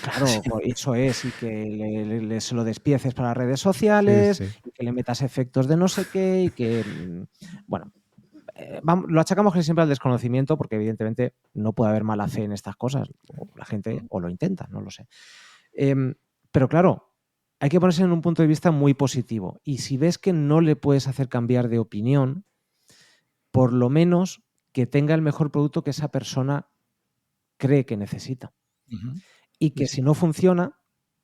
Claro, eso es, y que se lo despieces para redes sociales, y que le metas efectos de no sé qué, y que, bueno... lo achacamos casi siempre al desconocimiento porque evidentemente no puede haber mala fe en estas cosas, o la gente o lo intenta, no lo sé. Pero claro, hay que ponerse en un punto de vista muy positivo y si ves que no le puedes hacer cambiar de opinión, por lo menos que tenga el mejor producto que esa persona cree que necesita. Y que si no funciona,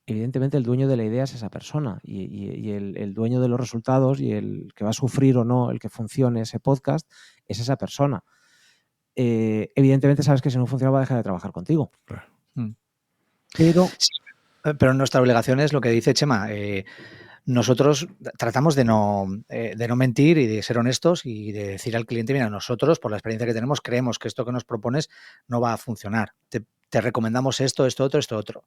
evidentemente el dueño de la idea es esa persona y el dueño de los resultados y el que va a sufrir o no el que funcione ese podcast es esa persona. evidentemente sabes que si no funciona va a dejar de trabajar contigo.
Claro.
Pero
Sí, pero nuestra obligación es lo que dice Chema. Nosotros tratamos de no mentir y de ser honestos y de decir al cliente, mira, nosotros, por la experiencia que tenemos, creemos que esto que nos propones no va a funcionar. Te recomendamos esto, esto otro.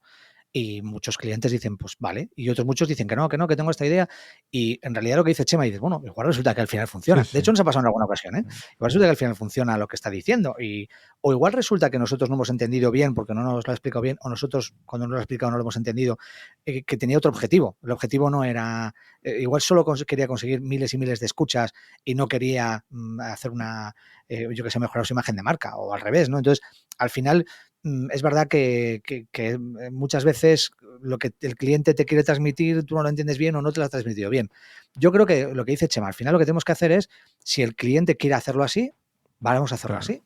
Y muchos clientes dicen, pues vale. Y otros muchos dicen que no, que tengo esta idea. Y en realidad lo que dice Chema, dices, bueno, igual resulta que al final funciona.
Sí.
De hecho, nos ha pasado en alguna ocasión, ¿eh? Igual resulta que al final funciona lo que está diciendo. O igual resulta que nosotros no hemos entendido bien porque no nos lo ha explicado bien, o nosotros, cuando nos lo ha explicado, no lo hemos entendido, que tenía otro objetivo. El objetivo no era... igual solo quería conseguir miles y miles de escuchas y no quería hacer una... yo que sé, mejorar su imagen de marca, o al revés, ¿no? Entonces, al final... es verdad que muchas veces lo que el cliente te quiere transmitir tú no lo entiendes bien o no te lo has transmitido bien. Yo creo que lo que dice Chema, al final lo que tenemos que hacer es, si el cliente quiere hacerlo así, vamos a hacerlo así.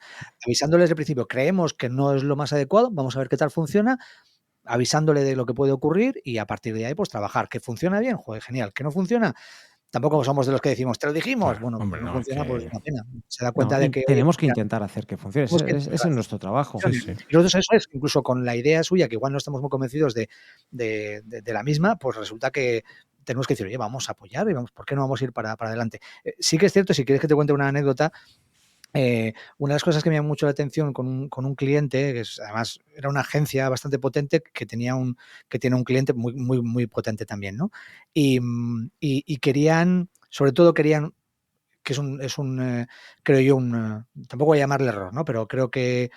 Avisándoles desde el principio, creemos que no es lo más adecuado, vamos a ver qué tal funciona, avisándole de lo que puede ocurrir y a partir de ahí pues trabajar. ¿Que funciona bien? Joder, genial. ¿Que no funciona? Tampoco somos de los que decimos, te lo dijimos.
Claro,
bueno,
hombre,
no
no,
funciona,
que...
pues una pena. Se da
no,
cuenta de que...
tenemos que
mira,
intentar hacer que funcione.
tenemos que
Ese es nuestro trabajo.
Sí, sí.
y nosotros eso es, incluso con la idea suya, que igual no estamos muy convencidos de la misma, pues resulta que tenemos que decir, oye, vamos a apoyar y vamos, ¿por qué no vamos a ir para adelante? Sí que es cierto, si quieres que te cuente una anécdota, una de las cosas que me llamó mucho la atención con un cliente, que además era una agencia bastante potente, que tiene un cliente muy, muy, muy potente también, ¿no? Y querían, sobre todo querían, que es un creo yo, tampoco voy a llamarle error, ¿no? Pero creo que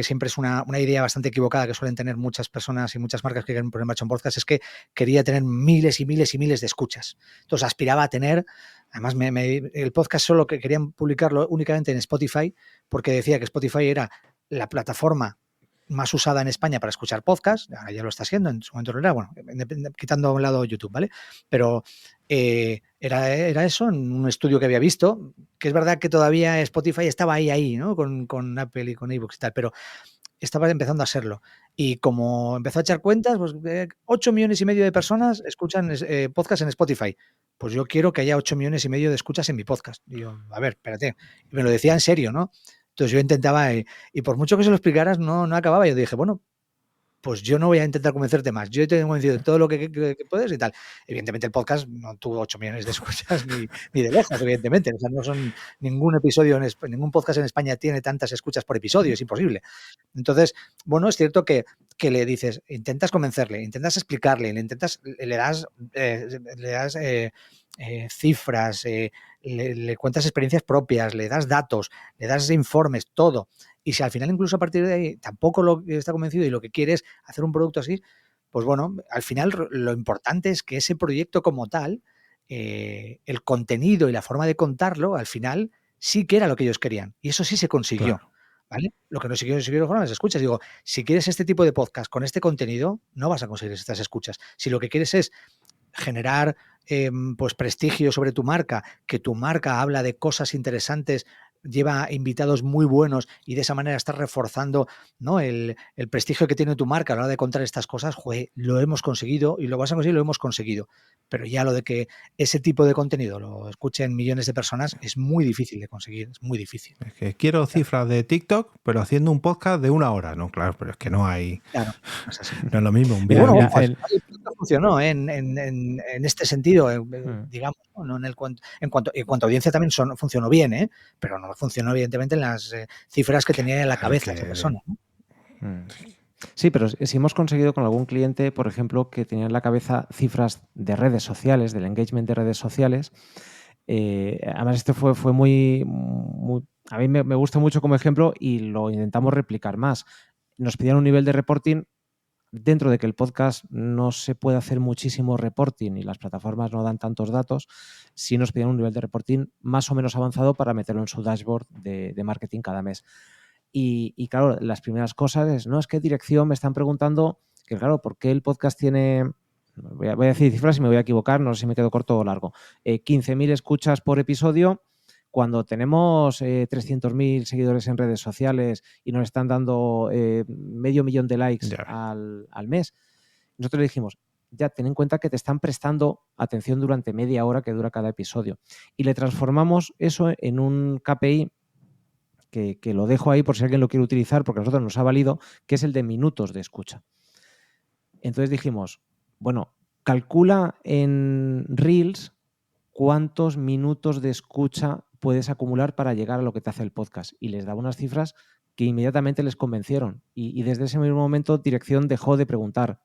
siempre es una idea bastante equivocada que suelen tener muchas personas y muchas marcas que quieren poner en marcha un podcast, es que quería tener miles y miles y miles de escuchas. Entonces aspiraba a tener, además el podcast solo que querían publicarlo únicamente en Spotify, porque decía que Spotify era la plataforma más usada en España para escuchar podcast, ahora ya lo está siendo, en su momento no era, bueno, quitando a un lado YouTube, ¿vale? Pero era eso, en un estudio que había visto, que es verdad que todavía Spotify estaba ahí, ¿no? Con Apple y con iVoox y tal, pero estaba empezando a serlo. Y como empezó a echar cuentas, pues 8 millones y medio de personas escuchan podcast en Spotify. Pues yo quiero que haya 8 millones y medio de escuchas en mi podcast. Y yo, a ver, espérate. Y me lo decía en serio, ¿no? Entonces yo intentaba, y por mucho que se lo explicaras, no acababa. Yo dije, bueno, pues yo no voy a intentar convencerte más. Yo te he convencido de todo lo que puedes y tal. Evidentemente el podcast no tuvo 8 millones de escuchas ni de lejos, evidentemente. O sea, no son ningún episodio, ningún podcast en España tiene tantas escuchas por episodio, es imposible. Entonces, bueno, es cierto que le dices, intentas convencerle, intentas explicarle, le das cifras, le cuentas experiencias propias, le das datos, le das informes, todo. Y si al final incluso a partir de ahí tampoco lo está convencido y lo que quiere es hacer un producto así, pues bueno, al final lo importante es que ese proyecto como tal, el contenido y la forma de contarlo, al final sí que era lo que ellos querían. Y eso sí se consiguió.
Claro.
¿Vale? Lo que no consiguieron fueron las escuchas. Digo, si quieres este tipo de podcast con este contenido, no vas a conseguir estas escuchas. Si lo que quieres es generar pues prestigio sobre tu marca, que tu marca habla de cosas interesantes, lleva invitados muy buenos y de esa manera estás reforzando, ¿no? el prestigio que tiene tu marca a la hora de contar estas cosas, joder, lo hemos conseguido y lo vas a conseguir, lo hemos conseguido. Pero ya lo de que ese tipo de contenido lo escuchen millones de personas es muy difícil de conseguir, es muy difícil.
Es que quiero cifras de TikTok, pero haciendo un podcast de 1 hora. No, claro, pero es que no hay...
Claro, no es así.
No es lo mismo. Un
Y bueno,
vídeo.
pues, funcionó en este sentido, digamos, ¿no? En cuanto a audiencia también funcionó bien, pero no funcionó evidentemente en las cifras que tenía en la cabeza esa persona, ¿no?
Sí, pero si hemos conseguido con algún cliente, por ejemplo, que tenía en la cabeza cifras de redes sociales, del engagement de redes sociales, además esto fue muy a mí me gusta mucho como ejemplo y lo intentamos replicar más. Nos pedían un nivel de reporting. Dentro de que el podcast no se puede hacer muchísimo reporting y las plataformas no dan tantos datos, sí nos piden un nivel de reporting más o menos avanzado para meterlo en su dashboard de marketing cada mes. Y claro, las primeras cosas es, no, es qué dirección me están preguntando, que claro, ¿por qué el podcast tiene, voy a decir cifras y me voy a equivocar, no sé si me quedo corto o largo, 15.000 escuchas por episodio, cuando tenemos 300.000 seguidores en redes sociales y nos están dando 500.000 de likes al mes? Nosotros le dijimos, ya ten en cuenta que te están prestando atención durante media hora que dura cada episodio. Y le transformamos eso en un KPI que lo dejo ahí por si alguien lo quiere utilizar, porque a nosotros nos ha valido, que es el de minutos de escucha. Entonces dijimos, bueno, calcula en Reels cuántos minutos de escucha puedes acumular para llegar a lo que te hace el podcast. Y les daba unas cifras que inmediatamente les convencieron. Y desde ese mismo momento, dirección dejó de preguntar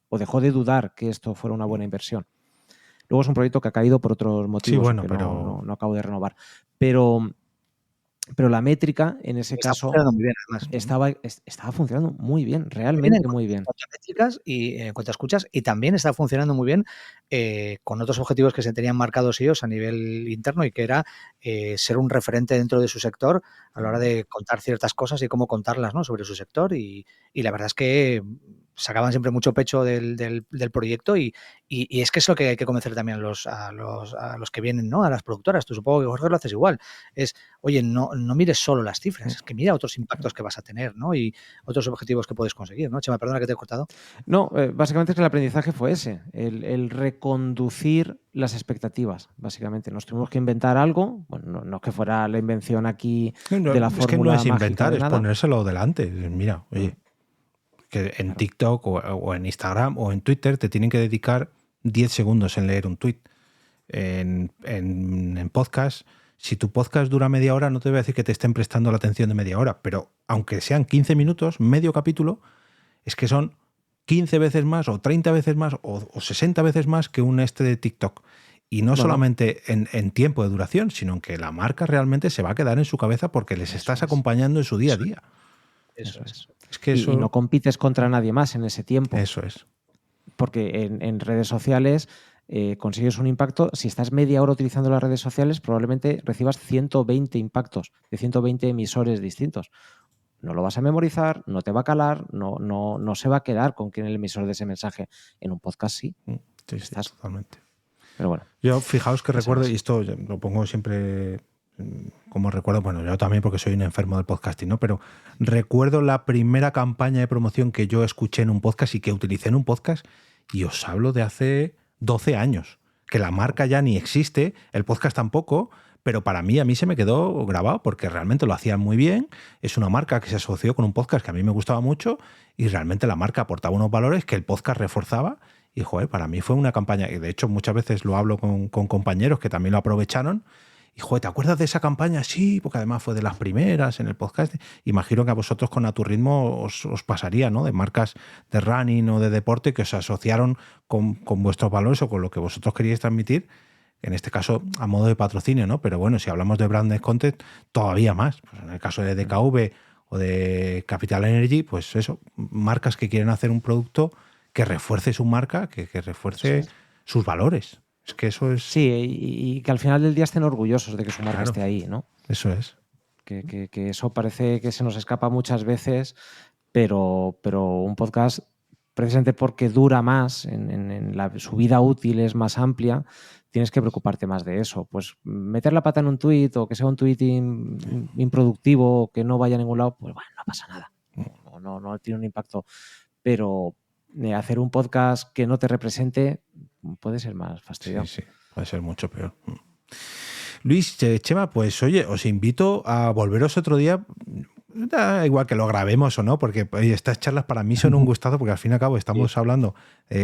o dejó de dudar que esto fuera una buena inversión. Luego es un proyecto que ha caído por otros motivos,
Sí, bueno,
que
pero
no acabo de renovar. Pero la métrica, en ese
Está
caso,
funcionando muy bien, además.
estaba funcionando muy bien,
Muy bien
realmente muy bien.
en cuanto a métricas y en cuanto a escuchas, y también está funcionando muy bien con otros objetivos que se tenían marcados ellos a nivel interno, y que era ser un referente dentro de su sector a la hora de contar ciertas cosas y cómo contarlas, ¿no?, sobre su sector, y la verdad es que sacaban siempre mucho pecho del proyecto, y es que es lo que hay que convencer también a los que vienen, ¿no?, a las productoras. Tú supongo que, Jorge, lo haces igual. Es, oye, no mires solo las cifras, es que mira otros impactos que vas a tener, ¿no?, y otros objetivos que puedes conseguir, ¿no? Chema, perdona que te he cortado.
No, básicamente es que el aprendizaje fue ese, el reconducir las expectativas, básicamente. Nos tuvimos que inventar algo, bueno, no es que fuera la invención aquí de la
es que no
fórmula
es
mágica
inventar,
de
es
nada.
ponérselo delante. Mira, oye, que en
Claro.
TikTok o en Instagram o en Twitter te tienen que dedicar 10 segundos en leer un tweet. En podcast, si tu podcast dura media hora, no te voy a decir que te estén prestando la atención de media hora, pero aunque sean 15 minutos, medio capítulo, es que son 15 veces más o 30 veces más o 60 veces más que un de TikTok. Y no solamente en tiempo de duración, sino en que la marca realmente se va a quedar en su cabeza porque les estás acompañando en su día a día.
Eso es.
Es que
Y no compites contra nadie más en ese tiempo.
Eso es.
Porque en redes sociales consigues un impacto. Si estás media hora utilizando las redes sociales, probablemente recibas 120 impactos de 120 emisores distintos. No lo vas a memorizar, no te va a calar, no se va a quedar con quién es el emisor de ese mensaje. En un podcast sí.
Sí, totalmente.
Pero bueno.
Yo, fijaos que recuerdo, y esto lo pongo siempre como recuerdo, bueno, yo también porque soy un enfermo del podcasting, ¿no? Pero recuerdo la primera campaña de promoción que yo escuché en un podcast y que utilicé en un podcast, y os hablo de hace 12 años, que la marca ya ni existe, el podcast tampoco, pero a mí se me quedó grabado porque realmente lo hacían muy bien. Es una marca que se asoció con un podcast que a mí me gustaba mucho y realmente la marca aportaba unos valores que el podcast reforzaba. Y, joder, para mí fue una campaña, y de hecho muchas veces lo hablo con compañeros que también lo aprovecharon. Y, joder, ¿te acuerdas de esa campaña? Sí, porque además fue de las primeras en el podcast. Imagino que a vosotros con A Tu Ritmo os pasaría, ¿no? De marcas de running o de deporte que os asociaron con vuestros valores o con lo que vosotros queríais transmitir. En este caso, a modo de patrocinio, ¿no? Pero bueno, si hablamos de branded content, todavía más. Pues en el caso de DKV o de Capital Energy, pues eso, marcas que quieren hacer un producto que refuerce su marca, que refuerce sus valores. Es que eso es...
Sí, y que al final del día estén orgullosos de que su marca esté ahí, ¿no?
Eso es.
Que eso parece que se nos escapa muchas veces, pero un podcast, precisamente porque dura más, su vida útil es más amplia, tienes que preocuparte más de eso. Pues meter la pata en un tuit o que sea un tuit improductivo, que no vaya a ningún lado, pues bueno, no pasa nada. No tiene un impacto. Pero hacer un podcast que no te represente puede ser más fastidioso.
Sí, puede ser mucho peor. Luis, Chema, pues oye, os invito a volveros otro día, da igual que lo grabemos o no, porque oye, estas charlas para mí son un gustazo, porque al fin y al cabo estamos hablando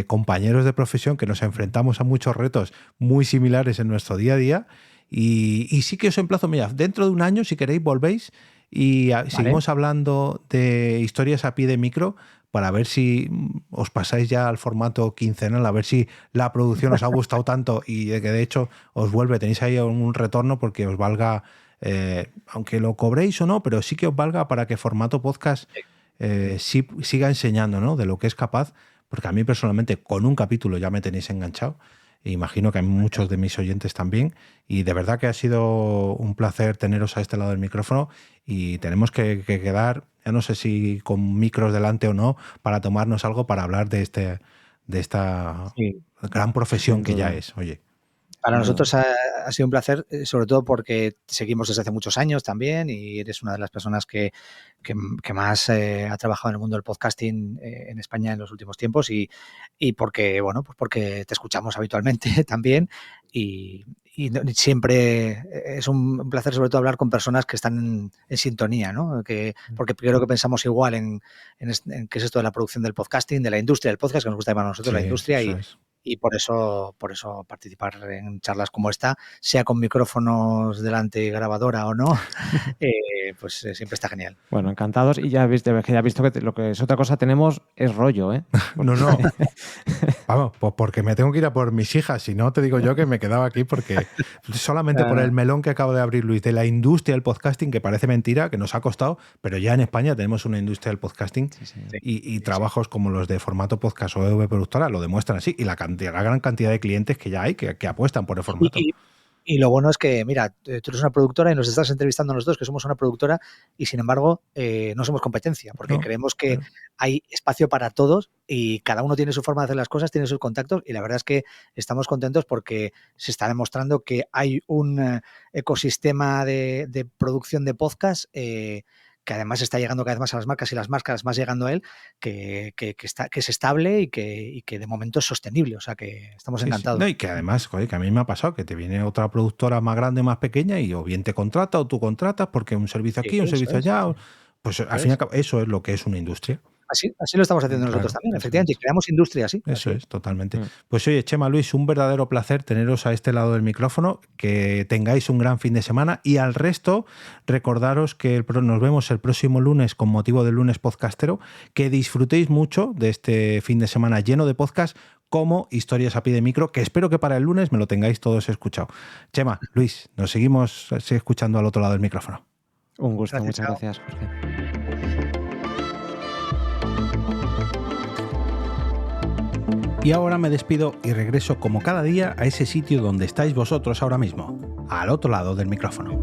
compañeros de profesión que nos enfrentamos a muchos retos muy similares en nuestro día a día, y sí que os emplazo, mira, dentro de un año, si queréis, volvéis y seguimos hablando de historias a pie de micro, para ver si os pasáis ya al formato quincenal, a ver si la producción os ha gustado tanto y que de hecho os vuelve, tenéis ahí un retorno porque os valga, aunque lo cobréis o no, pero sí que os valga para que formato podcast siga enseñando, ¿no?, de lo que es capaz, porque a mí personalmente con un capítulo ya me tenéis enganchado. Imagino que hay muchos de mis oyentes también, y de verdad que ha sido un placer teneros a este lado del micrófono, y tenemos que quedar, ya no sé si con micros delante o no, para tomarnos algo para hablar de esta gran profesión que ya es, oye.
Para nosotros ha sido un placer, sobre todo porque seguimos desde hace muchos años también, y eres una de las personas que más ha trabajado en el mundo del podcasting en España en los últimos tiempos, y porque, bueno, pues porque te escuchamos habitualmente también, y siempre es un placer, sobre todo, hablar con personas que están en sintonía, ¿no? Porque creo que pensamos igual en qué es esto de la producción del podcasting, de la industria del podcast, que nos gusta llamar a nosotros la industria, y por eso participar en charlas como esta, sea con micrófonos delante, grabadora o no, pues siempre está genial.
Bueno, encantados, y ya has visto que lo que es otra cosa tenemos es rollo, ¿eh?
No. Vamos, pues porque me tengo que ir a por mis hijas, si no te digo yo que me quedaba aquí porque solamente por el melón que acabo de abrir, Luis, de la industria del podcasting, que parece mentira, que nos ha costado, pero ya en España tenemos una industria del podcasting y trabajos como los de formato podcast o EV productora lo demuestran así, y la gran cantidad de clientes que ya hay que apuestan por el formato.
Y lo bueno es que, mira, tú eres una productora y nos estás entrevistando a nosotros, que somos una productora, y sin embargo no somos competencia, porque creemos que hay espacio para todos y cada uno tiene su forma de hacer las cosas, tiene sus contactos, y la verdad es que estamos contentos porque se está demostrando que hay un ecosistema de producción de podcast que además está llegando cada vez más a las marcas y las marcas más llegando a él, que es estable y que de momento es sostenible. O sea que estamos encantados.
No, y que además, joder, que a mí me ha pasado que te viene otra productora más grande, más pequeña, y o bien te contrata o tú contratas porque un servicio aquí, un servicio allá. Pues al fin y al cabo, eso es lo que es una industria.
Así lo estamos haciendo nosotros también, efectivamente. Creamos industria así.
Eso es, totalmente. Pues oye, Chema, Luis, un verdadero placer teneros a este lado del micrófono, que tengáis un gran fin de semana, y al resto, recordaros que nos vemos el próximo lunes con motivo del lunes podcastero, que disfrutéis mucho de este fin de semana lleno de podcast como Historias a pie de micro, que espero que para el lunes me lo tengáis todos escuchado. Chema, Luis, nos seguimos escuchando al otro lado del micrófono.
Un gusto, muchas gracias, Jorge.
Y ahora me despido y regreso como cada día a ese sitio donde estáis vosotros ahora mismo, al otro lado del micrófono.